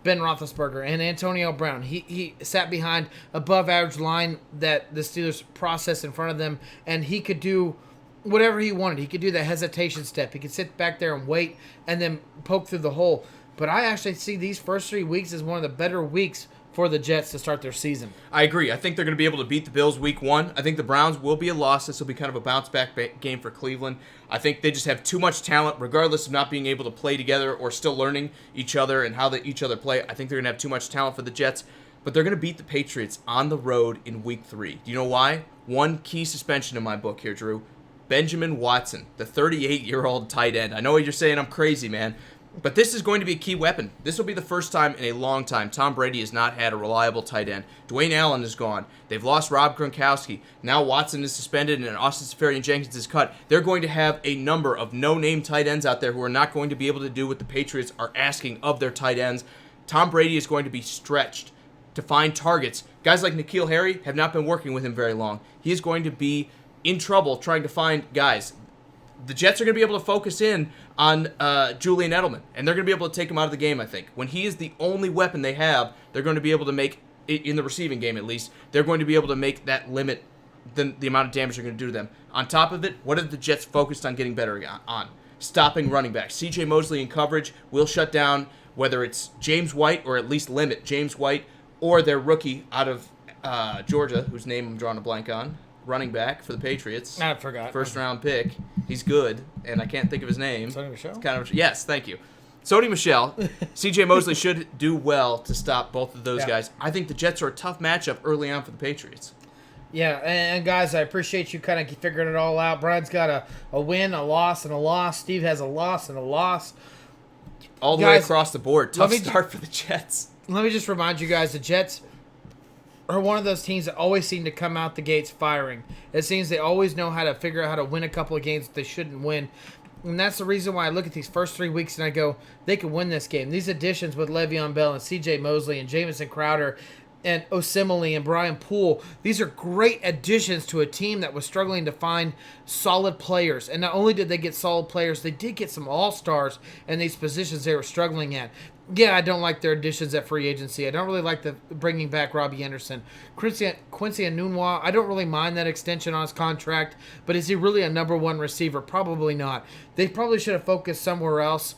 Ben Roethlisberger and Antonio Brown. He sat behind above average line that the Steelers processed in front of them, and he could do whatever he wanted. He could do the hesitation step. He could sit back there and wait and then poke through the hole. But I actually see these first 3 weeks as one of the better weeks for the Jets to start their season. I agree. I think they're going to be able to beat the Bills week 1. I think the Browns will be a loss. This will be kind of a bounce-back game for Cleveland. I think they just have too much talent, regardless of not being able to play together or still learning each other and how each other play. I think they're going to have too much talent for the Jets, but they're going to beat the Patriots on the road in week 3. Do you know why? One key suspension in my book here, Drew. Benjamin Watson, the 38-year-old tight end. I know you're saying I'm crazy, man. But this is going to be a key weapon. This will be the first time in a long time Tom Brady has not had a reliable tight end. Dwayne Allen is gone. They've lost Rob Gronkowski. Now Watson is suspended and Austin Seferian-Jenkins is cut. They're going to have a number of no-name tight ends out there who are not going to be able to do what the Patriots are asking of their tight ends. Tom Brady is going to be stretched to find targets. Guys like N'Keal Harry have not been working with him very long. He is going to be in trouble trying to find guys. The Jets are going to be able to focus in on Julian Edelman, and they're going to be able to take him out of the game, I think. When he is the only weapon they have, they're going to be able to make, in the receiving game at least, they're going to be able to make that limit the amount of damage they're going to do to them. On top of it, what are the Jets focused on getting better on? Stopping running backs. C.J. Mosley in coverage will shut down whether it's James White or at least limit James White or their rookie out of Georgia, whose name I'm drawing a blank on. Running back for the Patriots. I forgot. First round pick. He's good, and I can't think of his name. Sony Michel? Yes, thank you. Sony Michel. C.J. Mosley should do well to stop both of those guys. I think the Jets are a tough matchup early on for the Patriots. Yeah, and guys, I appreciate you kind of figuring it all out. Brian's got a win, a loss, and a loss. Steve has a loss and a loss. All the way across the board. Tough start for the Jets. Let me just remind you guys, the Jets are one of those teams that always seem to come out the gates firing. It seems they always know how to figure out how to win a couple of games that they shouldn't win. And that's the reason why I look at these first 3 weeks and I go, they could win this game. These additions with Le'Veon Bell and C.J. Mosley and Jamison Crowder and Osemele and Brian Poole, these are great additions to a team that was struggling to find solid players. And not only did they get solid players, they did get some all-stars in these positions they were struggling at. Yeah, I don't like their additions at free agency. I don't really like the bringing back Robbie Anderson. Quincy Enunwa, I don't really mind that extension on his contract, but is he really a number one receiver? Probably not. They probably should have focused somewhere else,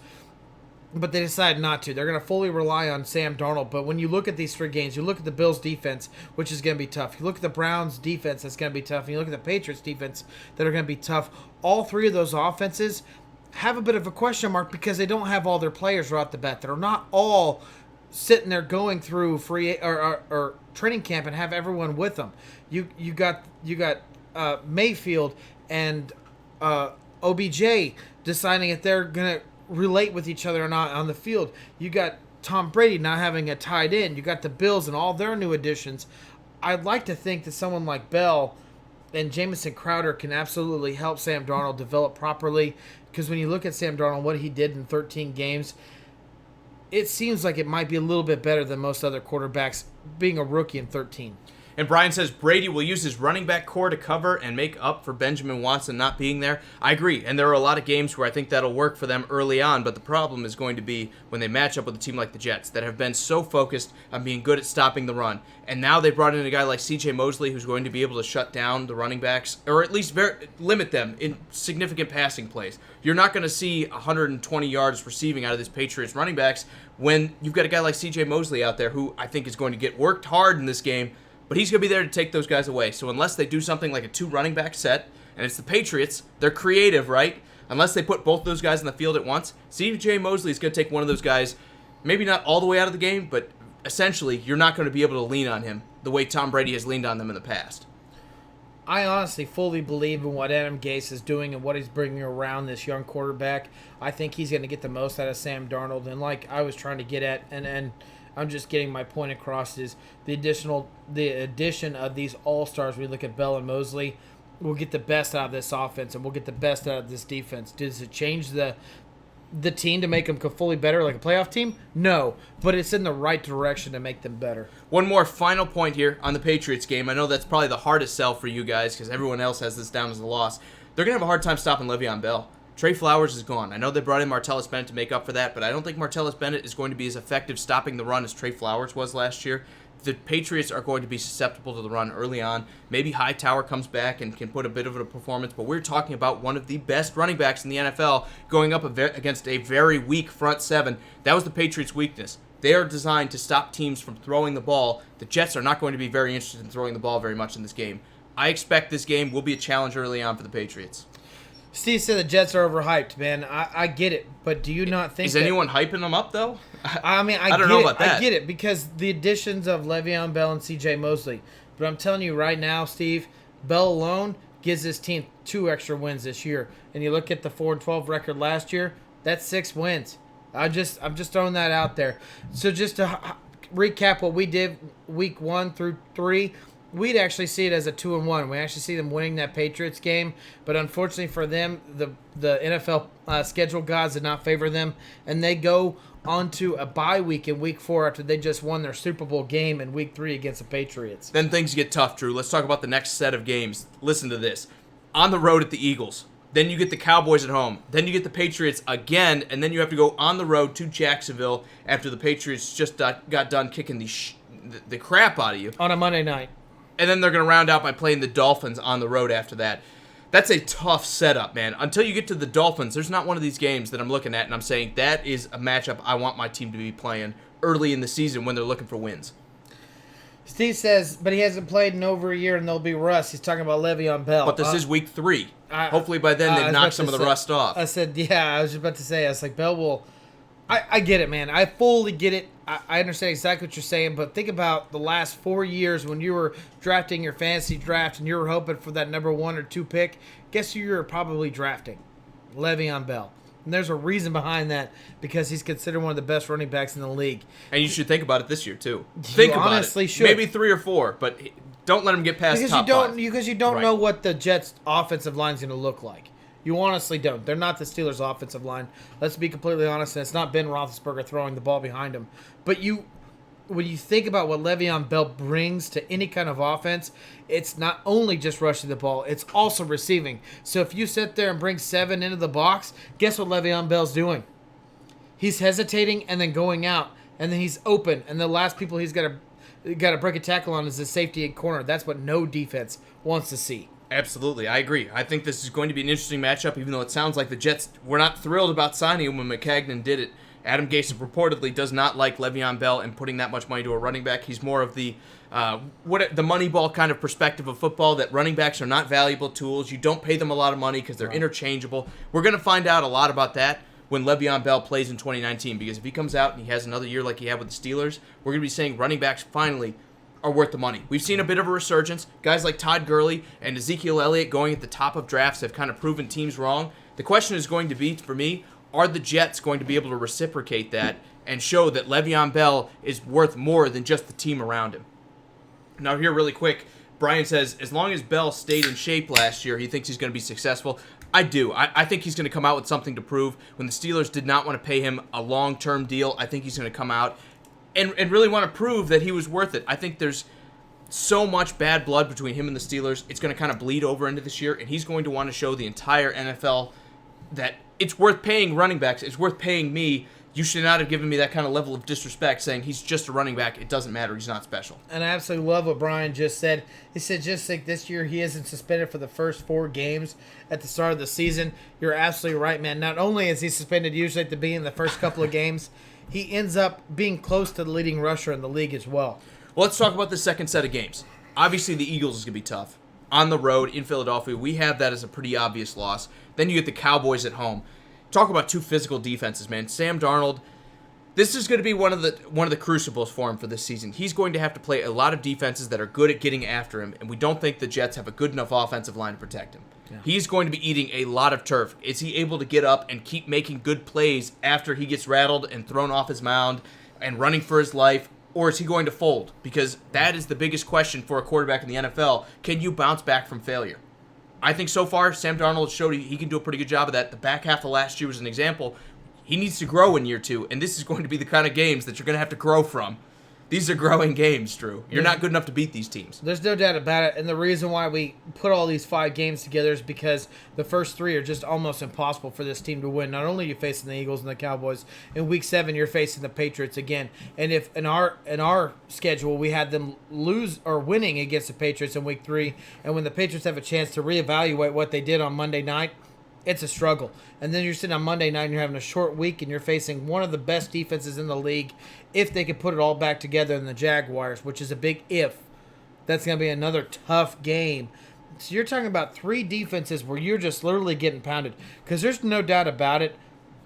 but they decided not to. They're going to fully rely on Sam Darnold. But when you look at these 3 games, you look at the Bills' defense, which is going to be tough. You look at the Browns' defense, that's going to be tough. And you look at the Patriots' defense, that are going to be tough. All 3 of those offenses have a bit of a question mark because they don't have all their players right off the bat. They're not all sitting there going through free or training camp and have everyone with them. You got Mayfield and OBJ deciding if they're gonna relate with each other or not on the field. You got Tom Brady not having a tight end. You got the Bills and all their new additions. I'd like to think that someone like Bell and Jamison Crowder can absolutely help Sam Darnold develop properly. Because when you look at Sam Darnold, what he did in 13 games, it seems like it might be a little bit better than most other quarterbacks being a rookie in 13. And Brian says Brady will use his running back core to cover and make up for Benjamin Watson not being there. I agree, and there are a lot of games where I think that'll work for them early on, but the problem is going to be when they match up with a team like the Jets that have been so focused on being good at stopping the run. And now they brought in a guy like C.J. Mosley who's going to be able to shut down the running backs, or at least limit them in significant passing plays. You're not going to see 120 yards receiving out of this Patriots running backs when you've got a guy like C.J. Mosley out there who I think is going to get worked hard in this game, but he's going to be there to take those guys away. So unless they do something like a 2 running back set, and it's the Patriots, they're creative, right? Unless they put both those guys in the field at once, C.J. Mosley is going to take one of those guys, maybe not all the way out of the game, but essentially you're not going to be able to lean on him the way Tom Brady has leaned on them in the past. I honestly fully believe in what Adam Gase is doing and what he's bringing around this young quarterback. I think he's going to get the most out of Sam Darnold. And like I was trying to get at, and I'm just getting my point across, is the addition of these all-stars. We look at Bell and Mosley, we'll get the best out of this offense and we'll get the best out of this defense. Does it change the team to make them fully better like a playoff team? No, but it's in the right direction to make them better. One more final point here on the Patriots game. I know that's probably the hardest sell for you guys because everyone else has this down as a loss. They're going to have a hard time stopping Le'Veon Bell. Trey Flowers is gone. I know they brought in Martellus Bennett to make up for that, but I don't think Martellus Bennett is going to be as effective stopping the run as Trey Flowers was last year. the Patriots are going to be susceptible to the run early on. Maybe Hightower comes back and can put a bit of a performance, but we're talking about one of the best running backs in the NFL going up against a very weak front seven. That was the Patriots' weakness. They are designed to stop teams from throwing the ball. The Jets are not going to be very interested in throwing the ball very much in this game. I expect this game will be a challenge early on for the Patriots. Steve said the Jets are overhyped, man. I get it, but do you not think Is anyone hyping them up, though? I mean, I don't know about that. I get it, because the additions of Le'Veon Bell and C.J. Mosley. But I'm telling you right now, Steve, Bell alone gives his team 2 extra wins this year. And you look at the 4-12 record last year, that's 6 wins. I'm just throwing that out there. So just to recap what we did week 1 through 3, we'd actually see it as a 2-1. We actually see them winning that Patriots game, but unfortunately for them, the NFL schedule gods did not favor them, and they go onto a bye week in week 4 after they just won their Super Bowl game in week 3 against the Patriots. Then things get tough, Drew. Let's talk about the next set of games. Listen to this. On the road at the Eagles. Then you get the Cowboys at home. Then you get the Patriots again, and then you have to go on the road to Jacksonville after the Patriots just got done kicking the crap out of you. On a Monday night. And then they're going to round out by playing the Dolphins on the road after that. That's a tough setup, man. Until you get to the Dolphins, there's not one of these games that I'm looking at and I'm saying that is a matchup I want my team to be playing early in the season when they're looking for wins. Steve says, but he hasn't played in over a year and there'll be rust. He's talking about Le'Veon Bell. But this is week 3. Hopefully by then they've knocked some of the rust off. I said, yeah, I was just about to say, I was like, Bell will... I get it, man. I fully get it. I understand exactly what you're saying, but think about the last 4 years when you were drafting your fantasy draft and you were hoping for that number 1 or 2 pick. Guess who you were probably drafting? Le'Veon Bell. And there's a reason behind that, because he's considered one of the best running backs in the league. And you should think about it this year, too. Think about honestly it. Should. Maybe 3 or 4, but don't let him get past because top 5. Because you don't Right. know what the Jets' offensive line is going to look like. You honestly don't. They're not the Steelers' offensive line. Let's be completely honest. And it's not Ben Roethlisberger throwing the ball behind him. But when you think about what Le'Veon Bell brings to any kind of offense, it's not only just rushing the ball, it's also receiving. So if you sit there and bring 7 into the box, guess what Le'Veon Bell's doing? He's hesitating and then going out, and then he's open, and the last people he's got to break a tackle on is the safety and corner. That's what no defense wants to see. Absolutely, I agree. I think this is going to be an interesting matchup, even though it sounds like the Jets were not thrilled about signing him when McCagnon did it. Adam Gase reportedly does not like Le'Veon Bell and putting that much money to a running back. He's more of the Moneyball kind of perspective of football, that running backs are not valuable tools. You don't pay them a lot of money because they're interchangeable. We're going to find out a lot about that when Le'Veon Bell plays in 2019, because if he comes out and he has another year like he had with the Steelers, we're going to be saying running backs finally are worth the money. We've seen a bit of a resurgence. Guys like Todd Gurley and Ezekiel Elliott going at the top of drafts have kind of proven teams wrong. The question is going to be, for me, are the Jets going to be able to reciprocate that and show that Le'Veon Bell is worth more than just the team around him? Now here really quick, Brian says, as long as Bell stayed in shape last year, he thinks he's going to be successful. I do. I think he's going to come out with something to prove. When the Steelers did not want to pay him a long-term deal, I think he's going to come out and really want to prove that he was worth it. I think there's so much bad blood between him and the Steelers. It's going to kind of bleed over into this year, and he's going to want to show the entire NFL that it's worth paying running backs. It's worth paying me. You should not have given me that kind of level of disrespect saying he's just a running back. It doesn't matter. He's not special. And I absolutely love what Brian just said. He said just like this year he isn't suspended for the first 4 games at the start of the season. You're absolutely right, man. Not only is he suspended usually at the beginning of the first couple of games, he ends up being close to the leading rusher in the league as well. Well, let's talk about the second set of games. Obviously, the Eagles is going to be tough. On the road in Philadelphia, we have that as a pretty obvious loss. Then you get the Cowboys at home. Talk about 2 physical defenses, man. Sam Darnold, this is going to be one of the crucibles for him for this season. He's going to have to play a lot of defenses that are good at getting after him, and we don't think the Jets have a good enough offensive line to protect him. Yeah. He's going to be eating a lot of turf. Is he able to get up and keep making good plays after he gets rattled and thrown off his mound and running for his life, or is he going to fold? Because that is the biggest question for a quarterback in the NFL. Can you bounce back from failure? I think so far, Sam Darnold showed he can do a pretty good job of that. The back half of last year was an example. He needs to grow in year 2, and this is going to be the kind of games that you're going to have to grow from. These are growing games, Drew. You're not good enough to beat these teams. There's no doubt about it. And the reason why we put all these 5 games together is because the first 3 are just almost impossible for this team to win. Not only are you facing the Eagles and the Cowboys, in week 7 you're facing the Patriots again. And if in our schedule we had them lose or winning against the Patriots in week 3, and when the Patriots have a chance to reevaluate what they did on Monday night, it's a struggle. And then you're sitting on Monday night and you're having a short week and you're facing one of the best defenses in the league if they could put it all back together in the Jaguars, which is a big if. That's going to be another tough game. So you're talking about 3 defenses where you're just literally getting pounded. Because there's no doubt about it,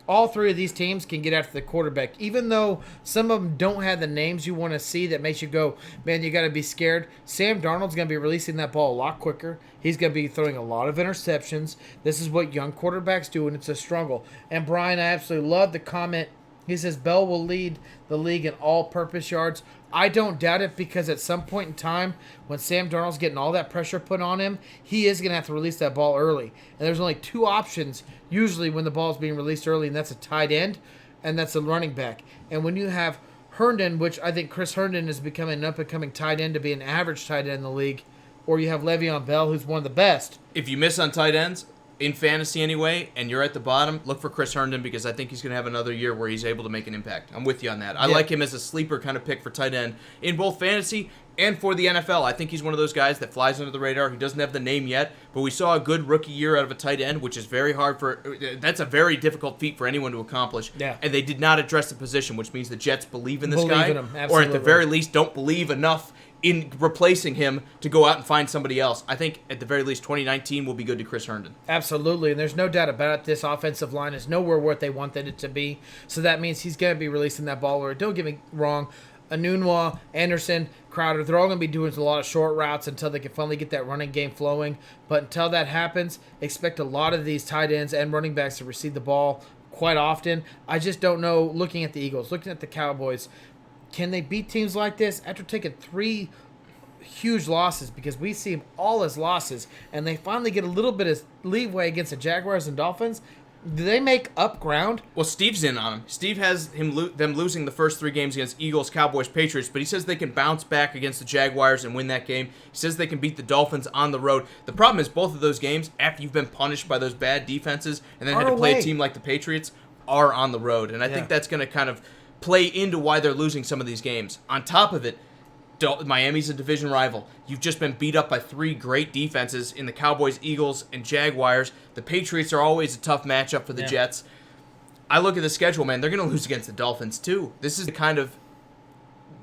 all 3 of these teams can get after the quarterback. Even though some of them don't have the names you want to see that makes you go, man, you got to be scared. Sam Darnold's going to be releasing that ball a lot quicker. He's going to be throwing a lot of interceptions. This is what young quarterbacks do, and it's a struggle. And Brian, I absolutely love the comment. He says Bell will lead the league in all-purpose yards. I don't doubt it, because at some point in time, when Sam Darnold's getting all that pressure put on him, he is going to have to release that ball early. And there's only 2 options usually when the ball is being released early, and that's a tight end and that's a running back. And when you have Herndon, which I think Chris Herndon is becoming an up-and-coming tight end to be an average tight end in the league, or you have Le'Veon Bell, who's one of the best. If you miss on tight ends, in fantasy anyway, and you're at the bottom, look for Chris Herndon, because I think he's going to have another year where he's able to make an impact. I'm with you on that. I like him as a sleeper kind of pick for tight end in both fantasy and for the NFL. I think he's one of those guys that flies under the radar. He doesn't have the name yet, but we saw a good rookie year out of a tight end, which is very hard that's a very difficult feat for anyone to accomplish. Yeah. And they did not address the position, which means the Jets believe in this Believe guy, in him, or absolutely. at the very least don't believe enough in replacing him to go out and find somebody else. I think at the very least 2019 will be good to Chris Herndon. Absolutely, and there's no doubt about it. This offensive line is nowhere what they wanted it to be, so that means he's going to be releasing that ball. Or don't get me wrong, Anunwa, Anderson, Crowder, they're all going to be doing a lot of short routes until they can finally get that running game flowing. But until that happens, expect a lot of these tight ends and running backs to receive the ball quite often. I just don't know, looking at the Eagles, looking at the Cowboys, can they beat teams like this after taking 3 huge losses? Because we see them all as losses, and they finally get a little bit of leeway against the Jaguars and Dolphins. Do they make up ground? Well, Steve's in on him. Steve has them losing the first 3 games against Eagles, Cowboys, Patriots, but he says they can bounce back against the Jaguars and win that game. He says they can beat the Dolphins on the road. The problem is both of those games, after you've been punished by those bad defenses and then had to play a team like the Patriots, are on the road. And I think that's going to kind of play into why they're losing some of these games. On top of it, Miami's a division rival. You've just been beat up by 3 great defenses in the Cowboys, Eagles, and Jaguars. The Patriots are always a tough matchup for the Jets. I look at the schedule, man. They're going to lose against the Dolphins, too. This is the kind of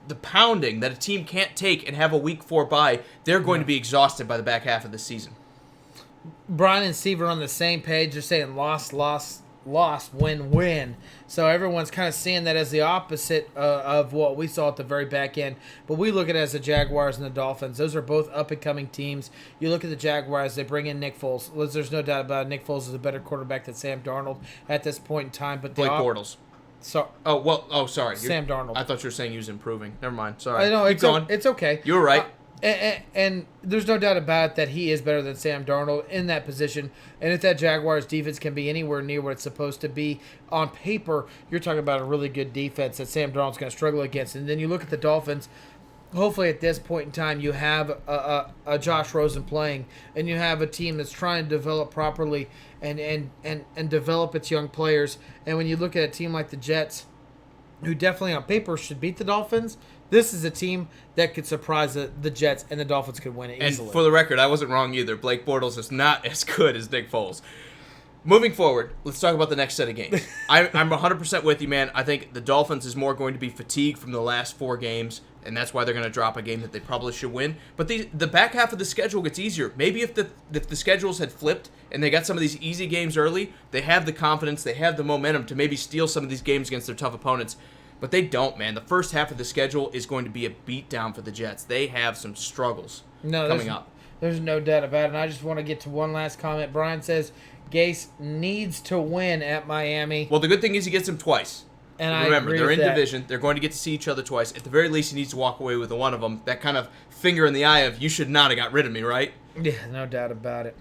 the pounding that a team can't take and have a week 4 bye. They're going to be exhausted by the back half of the season. Brian and Steve are on the same page. They're saying loss, win, win. So everyone's kind of seeing that as the opposite of what we saw at the very back end. But we look at it as the Jaguars and the Dolphins. Those are both up-and-coming teams. You look at the Jaguars, they bring in Nick Foles. There's no doubt about it. Nick Foles is a better quarterback than Sam Darnold at this point in time. But Blake Bortles. Sorry. Sam Darnold. I thought you were saying he was improving. Never mind. Sorry. I know, Keep going. It's okay. You were right. And there's no doubt about it that he is better than Sam Darnold in that position. And if that Jaguars defense can be anywhere near what it's supposed to be, on paper, you're talking about a really good defense that Sam Darnold's going to struggle against. And then you look at the Dolphins. Hopefully at this point in time you have a Josh Rosen playing, and you have a team that's trying to develop properly and develop its young players. And when you look at a team like the Jets, who definitely on paper should beat the Dolphins, this is a team that could surprise the Jets, and the Dolphins could win it easily. And for the record, I wasn't wrong either. Blake Bortles is not as good as Nick Foles. Moving forward, let's talk about the next set of games. I'm 100% with you, man. I think the Dolphins is more going to be fatigued from the last 4 games, and that's why they're going to drop a game that they probably should win. But the back half of the schedule gets easier. Maybe if the schedules had flipped and they got some of these easy games early, they have the confidence, they have the momentum to maybe steal some of these games against their tough opponents. But they don't, man. The first half of the schedule is going to be a beatdown for the Jets. They have some struggles coming up. There's no doubt about it. And I just want to get to one last comment. Brian says Gase needs to win at Miami. Well, the good thing is he gets them twice. And remember, they're in that. division. They're going to get to see each other twice. At the very least, he needs to walk away with one of them. That kind of finger in the eye of, you should not have got rid of me, right? Yeah, no doubt about it.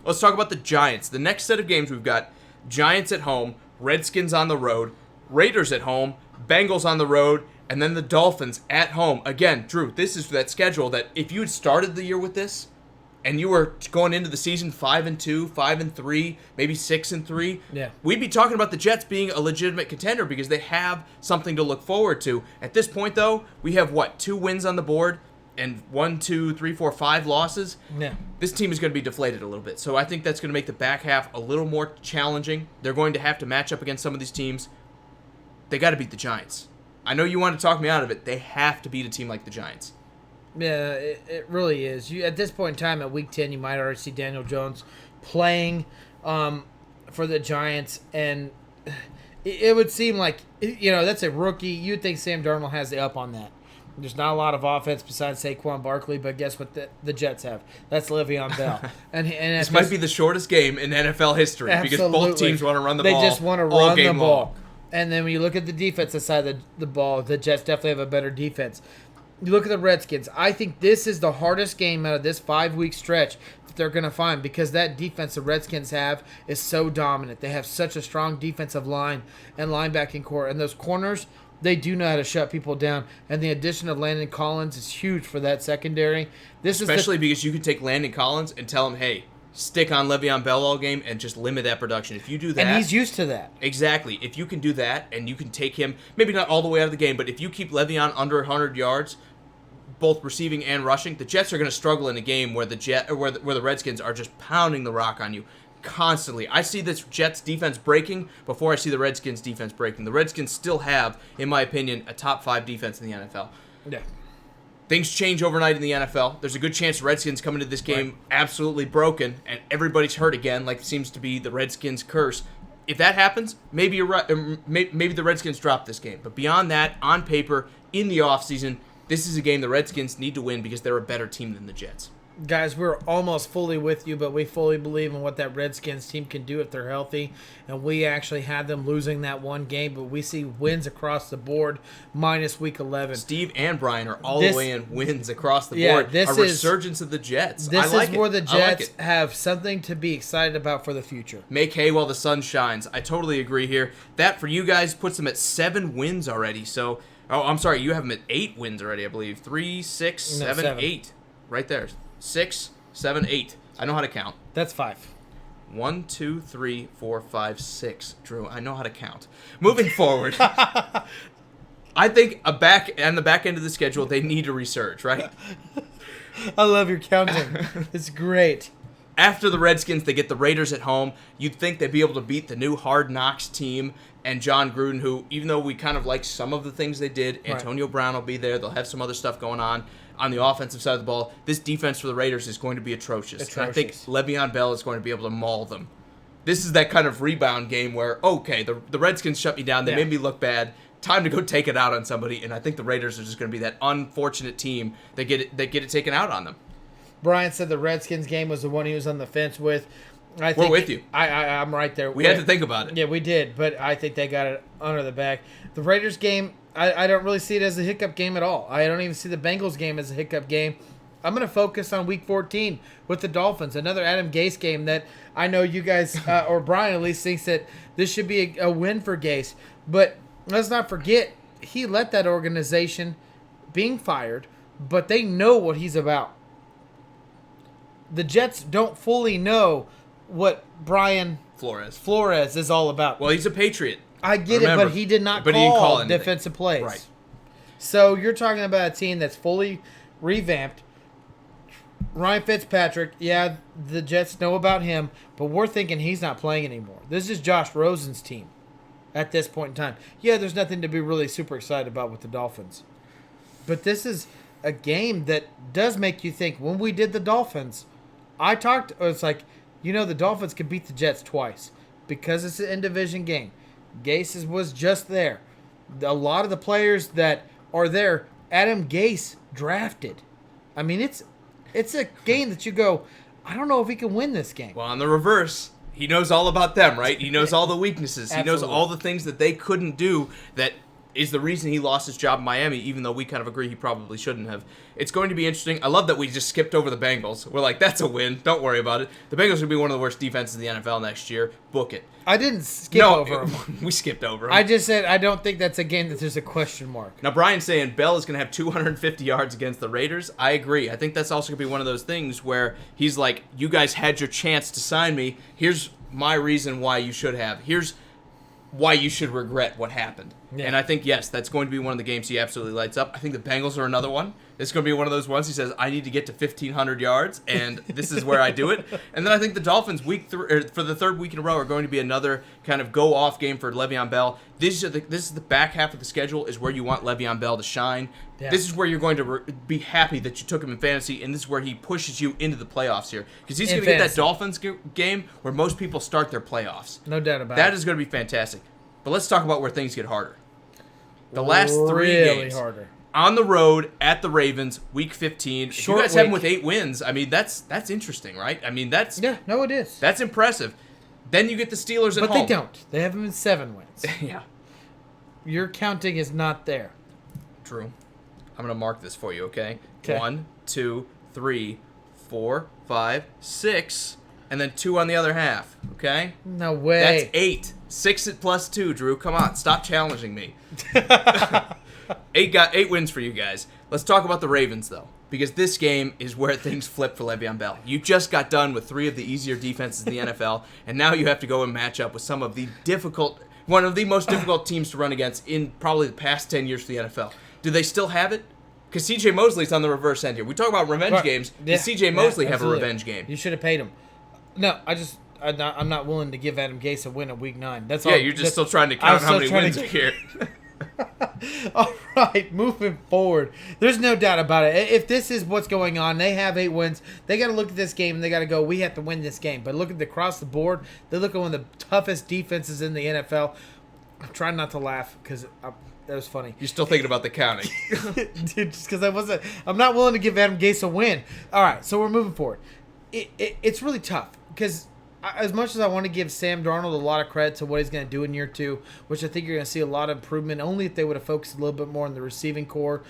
Let's talk about the Giants. The next set of games we've got Giants at home, Redskins on the road, Raiders at home, Bengals on the road, And then the Dolphins at home. Again, Drew, this is that schedule that if you had started the year with this and you were going into the season 5-2, 5-3, maybe 6-3, we'd be talking about the Jets being a legitimate contender because they have something to look forward to. At this point, though, we have, 2 wins on the board and 1, 2, 3, 4, 5 losses. Yeah. This team is going to be deflated a little bit. So I think that's going to make the back half a little more challenging. They're going to have to match up against some of these teams. They got to beat the Giants. I know you want to talk me out of it. They have to beat a team like the Giants. Yeah, it really is. At this point in time, at Week 10, you might already see Daniel Jones playing for the Giants, and it would seem like, that's a rookie. You'd think Sam Darnold has the up on that. There's not a lot of offense besides Saquon Barkley, but guess what the Jets have? That's Le'Veon Bell. and this might be the shortest game in NFL history because both teams want to run the ball. They just want to run the ball. And then when you look at the defensive side of the ball, the Jets definitely have a better defense. You look at the Redskins. I think this is the hardest game out of this 5-week stretch that they're going to find because that defense the Redskins have is so dominant. They have such a strong defensive line and linebacking core. And those corners, they do know how to shut people down. And the addition of Landon Collins is huge for that secondary. Especially because you can take Landon Collins and tell him, hey, stick on Le'Veon Bell all game and just limit that production. If you do that... And he's used to that. Exactly. If you can do that and you can take him, maybe not all the way out of the game, but if you keep Le'Veon under 100 yards, both receiving and rushing, the Jets are going to struggle in a game where the Redskins are just pounding the rock on you constantly. I see this Jets defense breaking before I see the Redskins defense breaking. The Redskins still have, in my opinion, a top 5 defense in the NFL. Yeah. Things change overnight in the NFL. There's a good chance the Redskins come into this game absolutely broken and everybody's hurt again, like it seems to be the Redskins' curse. If that happens, maybe you're right. Maybe the Redskins drop this game. But beyond that, on paper, in the offseason, this is a game the Redskins need to win because they're a better team than the Jets. Guys, we're almost fully with you, but we fully believe in what that Redskins team can do if they're healthy. And we actually had them losing that one game, but we see wins across the board minus Week 11. Steve and Brian are all the way in wins across the board. A resurgence of the Jets. This is where the Jets have something to be excited about for the future. Make hay while the sun shines. I totally agree here. That, for you guys, puts them at 7 wins already. So, I'm sorry, you have them at 8 wins already, I believe. 3, 6, 7, 8. Right there. 6, 7, 8. I know how to count. That's 5. 1, 2, 3, 4, 5, 6. Drew, I know how to count. Moving forward, I think on the back end of the schedule, they need to resurge, right? I love your counting. It's great. After the Redskins, they get the Raiders at home. You'd think they'd be able to beat the new Hard Knocks team and John Gruden, who, even though we kind of like some of the things they did, Antonio Brown will be there. They'll have some other stuff going on the offensive side of the ball. This defense for the Raiders is going to be atrocious. And I think Le'Veon Bell is going to be able to maul them. This is that kind of rebound game where, okay, the Redskins shut me down. They made me look bad. Time to go take it out on somebody. And I think the Raiders are just going to be that unfortunate team that get it taken out on them. Brian said the Redskins game was the one he was on the fence with. We're with you. I'm right there. We had to think about it. Yeah, we did, but I think they got it under the bag. The Raiders game, I don't really see it as a hiccup game at all. I don't even see the Bengals game as a hiccup game. I'm going to focus on Week 14 with the Dolphins, another Adam Gase game that I know you guys, or Brian at least, thinks that this should be a win for Gase. But let's not forget, he let that organization being fired, but they know what he's about. The Jets don't fully know what Brian Flores is all about. Well, he's a Patriot. I get it, but he did not call defensive plays. Right. So you're talking about a team that's fully revamped. Ryan Fitzpatrick, yeah, the Jets know about him, but we're thinking he's not playing anymore. This is Josh Rosen's team at this point in time. Yeah, there's nothing to be really super excited about with the Dolphins. But this is a game that does make you think. When we did the Dolphins, it's like, the Dolphins could beat the Jets twice because it's an in-division game. Gase was just there. A lot of the players that are there, Adam Gase drafted. I mean, it's a game that you go, I don't know if he can win this game. Well, on the reverse, he knows all about them, right? He knows all the weaknesses. Absolutely. He knows all the things that they couldn't do that is the reason he lost his job in Miami, even though we kind of agree he probably shouldn't have. It's going to be interesting. I love that we just skipped over the Bengals. We're like, that's a win. Don't worry about it. The Bengals will be one of the worst defenses in the NFL next year. Book it. I didn't skip over them. We skipped over them. I just said I don't think that's a game that there's a question mark. Now, Brian's saying Bell is going to have 250 yards against the Raiders. I agree. I think that's also going to be one of those things where he's like, you guys had your chance to sign me. Here's my reason why you should have. Here's why you should regret what happened. Yeah. And I think, yes, that's going to be one of the games he absolutely lights up. I think the Bengals are another one. It's going to be one of those ones he says, I need to get to 1,500 yards, and this is where I do it. And then I think the Dolphins, for the third week in a row, are going to be another kind of go-off game for Le'Veon Bell. This is the back half of the schedule is where you want Le'Veon Bell to shine. Yeah. This is where you're going to be happy that you took him in fantasy, and this is where he pushes you into the playoffs here. Because he's going to get that Dolphins game where most people start their playoffs. No doubt about it. That is going to be fantastic. But let's talk about where things get harder. The last three really games. Harder. On the road at the Ravens, Week 15. If you guys have them with 8 wins, I mean, that's interesting, right? I mean, that's... Yeah, no, it is. That's impressive. Then you get the Steelers at home. But they don't. They have them in 7 wins. Yeah. Your counting is not there. True. I'm going to mark this for you, okay? Okay. 1, 2, 3, 4, 5, 6, and then 2 on the other half, okay? No way. That's 8. 6 plus 2, Drew. Come on, stop challenging me. 8 wins for you guys. Let's talk about the Ravens, though, because this game is where things flip for Le'Veon Bell. You just got done with 3 of the easier defenses in the NFL, and now you have to go and match up with one of the most difficult teams to run against in probably the past 10 years for the NFL. Do they still have it? Because C.J. Mosley's on the reverse end here. We talk about revenge games. Yeah. Does C.J. Mosley have a absolutely. revenge game? You should have paid him. No, I'm not willing to give Adam Gase a win at Week 9. That's all. You're just still trying to count how many wins are here. All right, moving forward. There's no doubt about it. If this is what's going on, they have 8 wins. They got to look at this game and they got to go, we have to win this game. But look at across the board. They look at one of the toughest defenses in the NFL. I'm trying not to laugh because that was funny. You're still thinking about the counting. Dude, just because I'm not willing to give Adam Gase a win. All right, so we're moving forward. It's really tough because as much as I want to give Sam Darnold a lot of credit to what he's going to do in year 2, which I think you're going to see a lot of improvement, only if they would have focused a little bit more on the receiving core,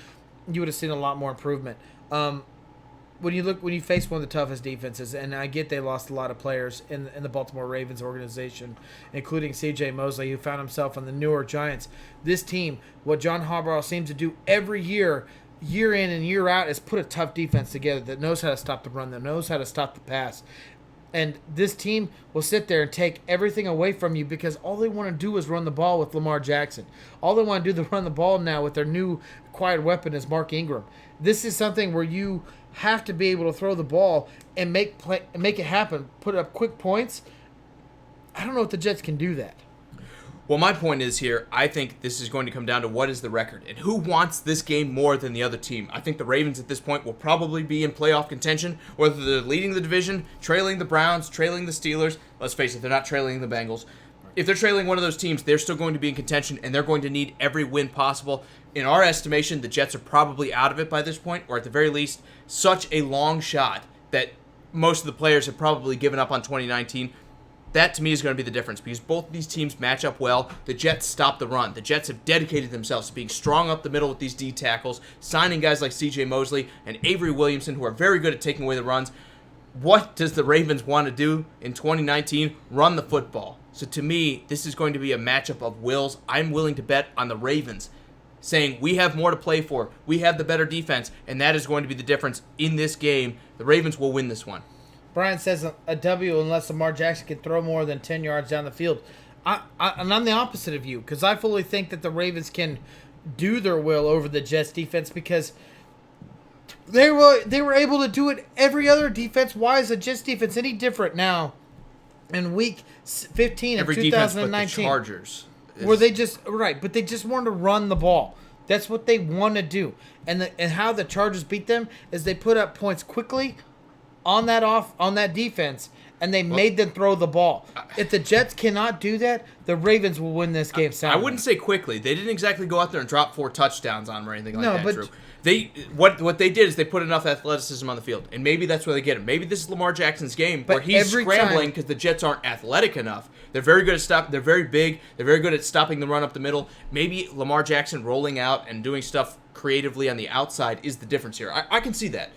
you would have seen a lot more improvement. When you face one of the toughest defenses, and I get they lost a lot of players in the Baltimore Ravens organization, including C.J. Mosley, who found himself on the New York Giants. This team, what John Harbaugh seems to do every year in and year out, is put a tough defense together that knows how to stop the run, that knows how to stop the pass. And this team will sit there and take everything away from you because all they want to do is run the ball with Lamar Jackson. All they want to do is run the ball now with their new acquired weapon is Mark Ingram. This is something where you have to be able to throw the ball and make it happen, put up quick points. I don't know if the Jets can do that. Well, my point is here, I think this is going to come down to what is the record and who wants this game more than the other team. I think the Ravens at this point will probably be in playoff contention, whether they're leading the division, trailing the Browns, trailing the Steelers. Let's face it, they're not trailing the Bengals. If they're trailing one of those teams, they're still going to be in contention, and they're going to need every win possible. In our estimation, the Jets are probably out of it by this point, or at the very least, such a long shot that most of the players have probably given up on 2019. That, to me, is going to be the difference because both of these teams match up well. The Jets stop the run. The Jets have dedicated themselves to being strong up the middle with these D tackles, signing guys like C.J. Mosley and Avery Williamson, who are very good at taking away the runs. What does the Ravens want to do in 2019? Run the football. So, to me, this is going to be a matchup of wills. I'm willing to bet on the Ravens, saying we have more to play for. We have the better defense, and that is going to be the difference in this game. The Ravens will win this one. Brian says a W unless Lamar Jackson can throw more than 10 yards down the field. And I'm the opposite of you because I fully think that the Ravens can do their will over the Jets defense because they were able to do it every other defense. Why is the Jets defense any different now in Week 15 of 2019? Every defense but the Chargers. Where they just but they just wanted to run the ball. That's what they want to do. And how the Chargers beat them is they put up points quickly on that defense, and they made them throw the ball. If the Jets cannot do that, the Ravens will win this game soundly. I wouldn't say quickly. They didn't exactly go out there and drop 4 touchdowns on them or anything like that, but Drew. What they did is they put enough athleticism on the field, and maybe that's where they get him. Maybe this is Lamar Jackson's game where he's scrambling because the Jets aren't athletic enough. They're very good at stopping. They're very big. They're very good at stopping the run up the middle. Maybe Lamar Jackson rolling out and doing stuff creatively on the outside is the difference here. I can see that.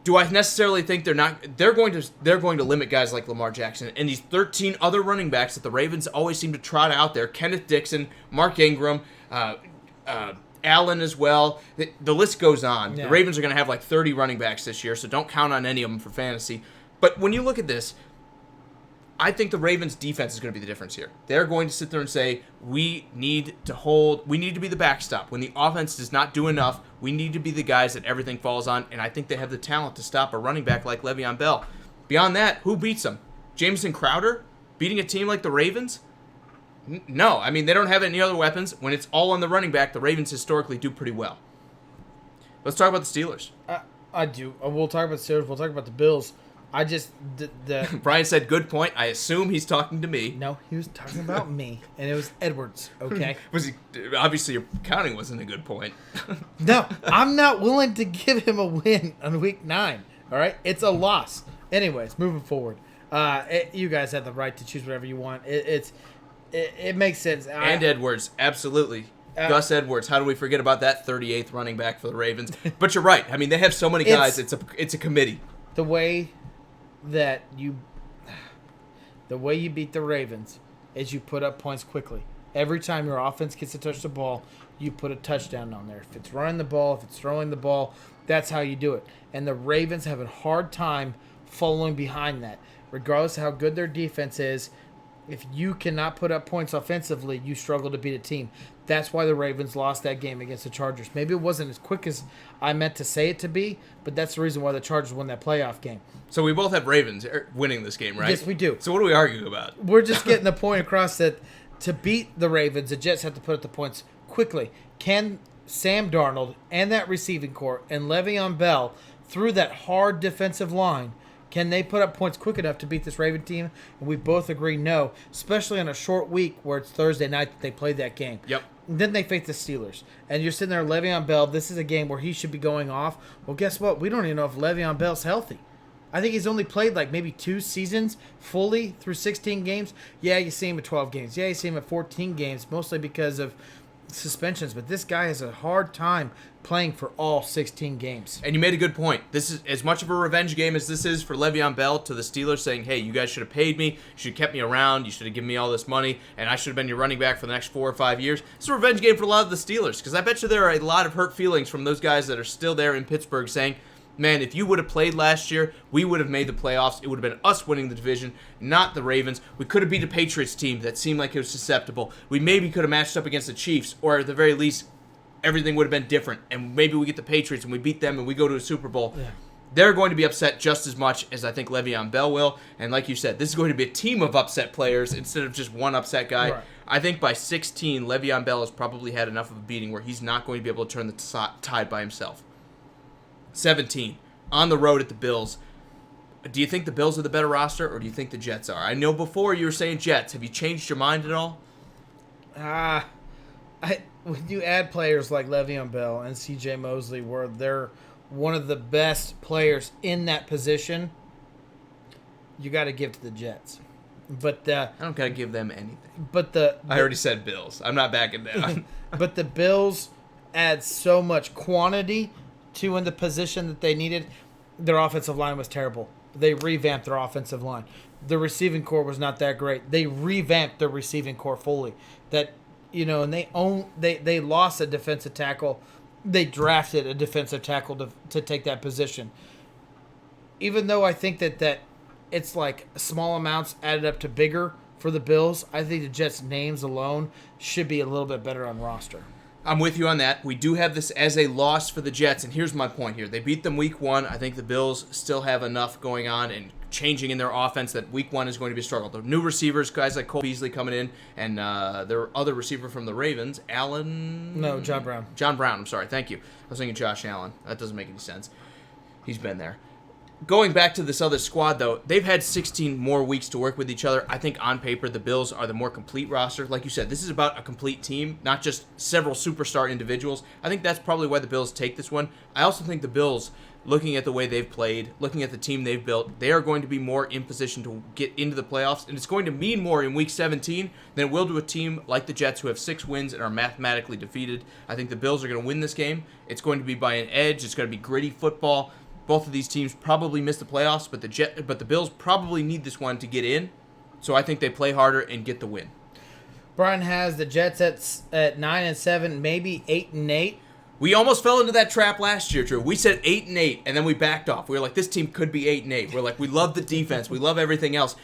Do I necessarily think they're going to limit guys like Lamar Jackson and these 13 other running backs that the Ravens always seem to trot out there? Kenneth Dixon, Mark Ingram, Allen as well. The list goes on. Yeah. The Ravens are going to have like 30 running backs this year, so don't count on any of them for fantasy. But when you look at this, I think the Ravens' defense is going to be the difference here. They're going to sit there and say, we need to be the backstop. When the offense does not do enough, we need to be the guys that everything falls on, and I think they have the talent to stop a running back like Le'Veon Bell. Beyond that, who beats them? Jamison Crowder? Beating a team like the Ravens? No. I mean, they don't have any other weapons. When it's all on the running back, the Ravens historically do pretty well. Let's talk about the Steelers. I do. We'll talk about the Steelers. We'll talk about the Bills. Brian said, good point. I assume he's talking to me. No, he was talking about me, and it was Edwards, okay? Obviously, your counting wasn't a good point. No, I'm not willing to give him a win on week 9, all right? It's a loss. Anyways, moving forward. You guys have the right to choose whatever you want. It makes sense. And Edwards, absolutely. Gus Edwards, how do we forget about that 38th running back for the Ravens? But you're right. I mean, they have so many guys. It's a committee. The way you beat the Ravens is you put up points quickly. Every time your offense gets to touch the ball, you put a touchdown on there. If it's running the ball, if it's throwing the ball, that's how you do it. And the Ravens have a hard time following behind that. Regardless of how good their defense is, if you cannot put up points offensively, you struggle to beat a team. That's why the Ravens lost that game against the Chargers. Maybe it wasn't as quick as I meant to say it to be, but that's the reason why the Chargers won that playoff game. So we both have Ravens winning this game, right? Yes, we do. So what are we arguing about? We're just getting the point across that to beat the Ravens, the Jets have to put up the points quickly. Can Sam Darnold and that receiving corps and Le'Veon Bell through that hard defensive line, can they put up points quick enough to beat this Raven team? And we both agree no, especially on a short week where it's Thursday night that they played that game. Yep. And then they face the Steelers. And you're sitting there, Le'Veon Bell, this is a game where he should be going off. Well, guess what? We don't even know if Le'Veon Bell's healthy. I think he's only played like maybe 2 seasons fully through 16 games. Yeah, you see him at 12 games. Yeah, you see him at 14 games, mostly because of suspensions. But this guy has a hard time playing for all 16 games. And you made a good point. This is as much of a revenge game as this is for Le'Veon Bell to the Steelers saying, hey, you guys should have paid me. You should have kept me around. You should have given me all this money. And I should have been your running back for the next 4 or 5 years. It's a revenge game for a lot of the Steelers because I bet you there are a lot of hurt feelings from those guys that are still there in Pittsburgh saying, man, if you would have played last year, we would have made the playoffs. It would have been us winning the division, not the Ravens. We could have beat a Patriots team that seemed like it was susceptible. We maybe could have matched up against the Chiefs, or at the very least, everything would have been different. And maybe we get the Patriots and we beat them and we go to a Super Bowl. Yeah. They're going to be upset just as much as I think Le'Veon Bell will. And like you said, this is going to be a team of upset players instead of just one upset guy. Right. I think by 16, Le'Veon Bell has probably had enough of a beating where he's not going to be able to turn the tide by himself. 17, on the road at the Bills. Do you think the Bills are the better roster, or do you think the Jets are? I know before you were saying Jets. Have you changed your mind at all? When you add players like Le'Veon Bell and C.J. Mosley, where they're one of the best players in that position, you got to give to the Jets. But I don't got to give them anything. But I already said Bills. I'm not backing down. But the Bills add so much quantity to in the position that they needed. Their offensive line was terrible. They revamped their offensive line. The receiving core was not that great. They revamped their receiving core fully. That, and they lost a defensive tackle. They drafted a defensive tackle to take that position. Even though I think that it's like small amounts added up to bigger for the Bills, I think the Jets' names alone should be a little bit better on roster. I'm with you on that. We do have this as a loss for the Jets, and here's my point here. They beat them week 1. I think the Bills still have enough going on and changing in their offense that week 1 is going to be a struggle. The new receivers, guys like Cole Beasley coming in, and their other receiver from the Ravens, John Brown. John Brown, I'm sorry. Thank you. I was thinking Josh Allen. That doesn't make any sense. He's been there. Going back to this other squad, though, they've had 16 more weeks to work with each other. I think on paper, the Bills are the more complete roster. Like you said, this is about a complete team, not just several superstar individuals. I think that's probably why the Bills take this one. I also think the Bills, looking at the way they've played, looking at the team they've built, they are going to be more in position to get into the playoffs, and it's going to mean more in Week 17 than it will to a team like the Jets who have 6 wins and are mathematically defeated. I think the Bills are going to win this game. It's going to be by an edge. It's going to be gritty football. Both of these teams probably miss the playoffs, but the Bills probably need this one to get in. So I think they play harder and get the win. Brian has the Jets at 9-7, maybe 8-8. We almost fell into that trap last year, Drew. We said 8-8, and then we backed off. We were like, this team could be 8-8. We're like, we love the defense, we love everything else,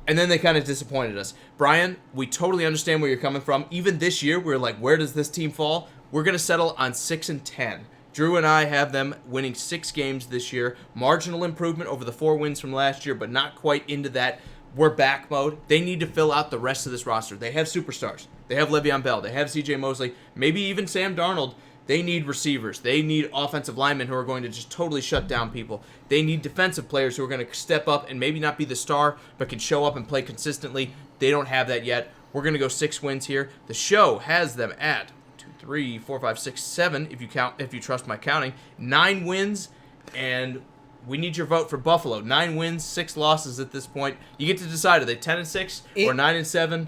and then they kind of disappointed us. Brian, we totally understand where you're coming from. Even this year, we were like, where does this team fall? We're gonna settle on 6-10. Drew and I have them winning 6 games this year. Marginal improvement over the 4 wins from last year, but not quite into that we're back mode. They need to fill out the rest of this roster. They have superstars. They have Le'Veon Bell. They have C.J. Mosley. Maybe even Sam Darnold. They need receivers. They need offensive linemen who are going to just totally shut down people. They need defensive players who are going to step up and maybe not be the star, but can show up and play consistently. They don't have that yet. We're going to go 6 wins here. The show has them at 3, 4, 5, 6, 7, if you trust my counting, 9 wins, and we need your vote for Buffalo. 9 wins, 6 losses at this point. You get to decide, are they 10-6 or 9-7?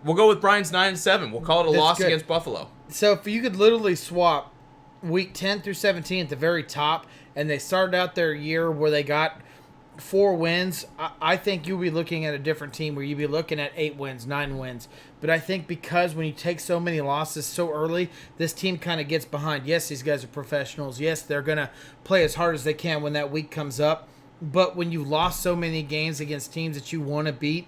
We'll go with Brian's 9-7. We'll call it a loss against Buffalo. So if you could literally swap week 10 through 17 at the very top, and they started out their year where they got 4 wins, I think you'll be looking at a different team where you'll be looking at 8 wins, 9 wins. But I think because when you take so many losses so early, this team kind of gets behind. Yes, these guys are professionals. Yes, they're going to play as hard as they can when that week comes up. But when you lost so many games against teams that you want to beat,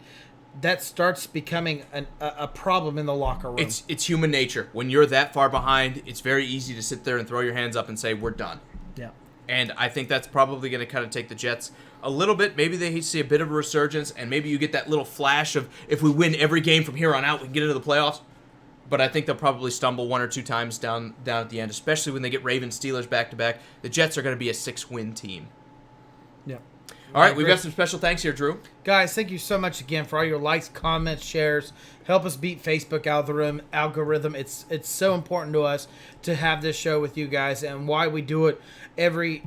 that starts becoming a problem in the locker room. It's human nature. When you're that far behind, it's very easy to sit there and throw your hands up and say, we're done. Yeah. And I think that's probably going to kind of take the Jets a little bit. Maybe they see a bit of a resurgence, and maybe you get that little flash of, if we win every game from here on out, we can get into the playoffs. But I think they'll probably stumble 1 or 2 times down at the end, especially when they get Ravens, Steelers back-to-back. The Jets are going to be a 6-win team. Yeah. All right, we've got some special thanks here, Drew. Guys, thank you so much again for all your likes, comments, shares. Help us beat Facebook algorithm. It's so important to us to have this show with you guys, and why we do it every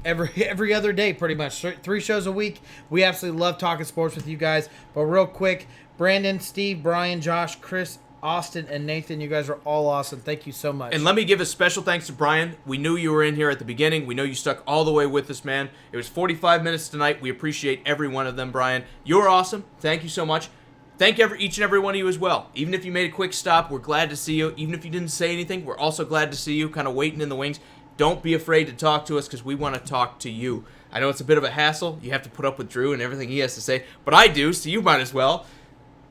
other day pretty much. 3 shows a week. We absolutely love talking sports with you guys. But real quick, Brandon, Steve, Brian, Josh, Chris, Austin, and Nathan, you guys are all awesome. Thank you so much. And let me give a special thanks to Brian. We knew you were in here at the beginning. We know you stuck all the way with us, man. It was 45 minutes tonight. We appreciate every one of them, Brian. You're awesome. Thank you so much. Thank each and every one of you as well. Even if you made a quick stop, we're glad to see you. Even if you didn't say anything, we're also glad to see you, kind of waiting in the wings. Don't be afraid to talk to us, because we want to talk to you. I know it's a bit of a hassle. You have to put up with Drew and everything he has to say, but I do, so you might as well.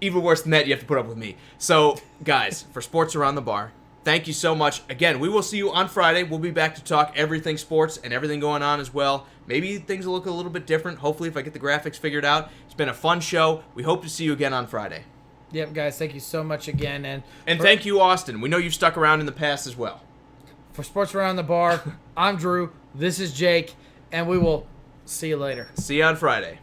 Even worse than that, you have to put up with me. So, guys, for Sports Around the Bar, thank you so much. Again, we will see you on Friday. We'll be back to talk everything sports and everything going on as well. Maybe things will look a little bit different. Hopefully, if I get the graphics figured out. It's been a fun show. We hope to see you again on Friday. Yep, guys, thank you so much again. And thank you, Austin. We know you've stuck around in the past as well. For Sports Around the Bar, I'm Drew. This is Jake, and we will see you later. See you on Friday.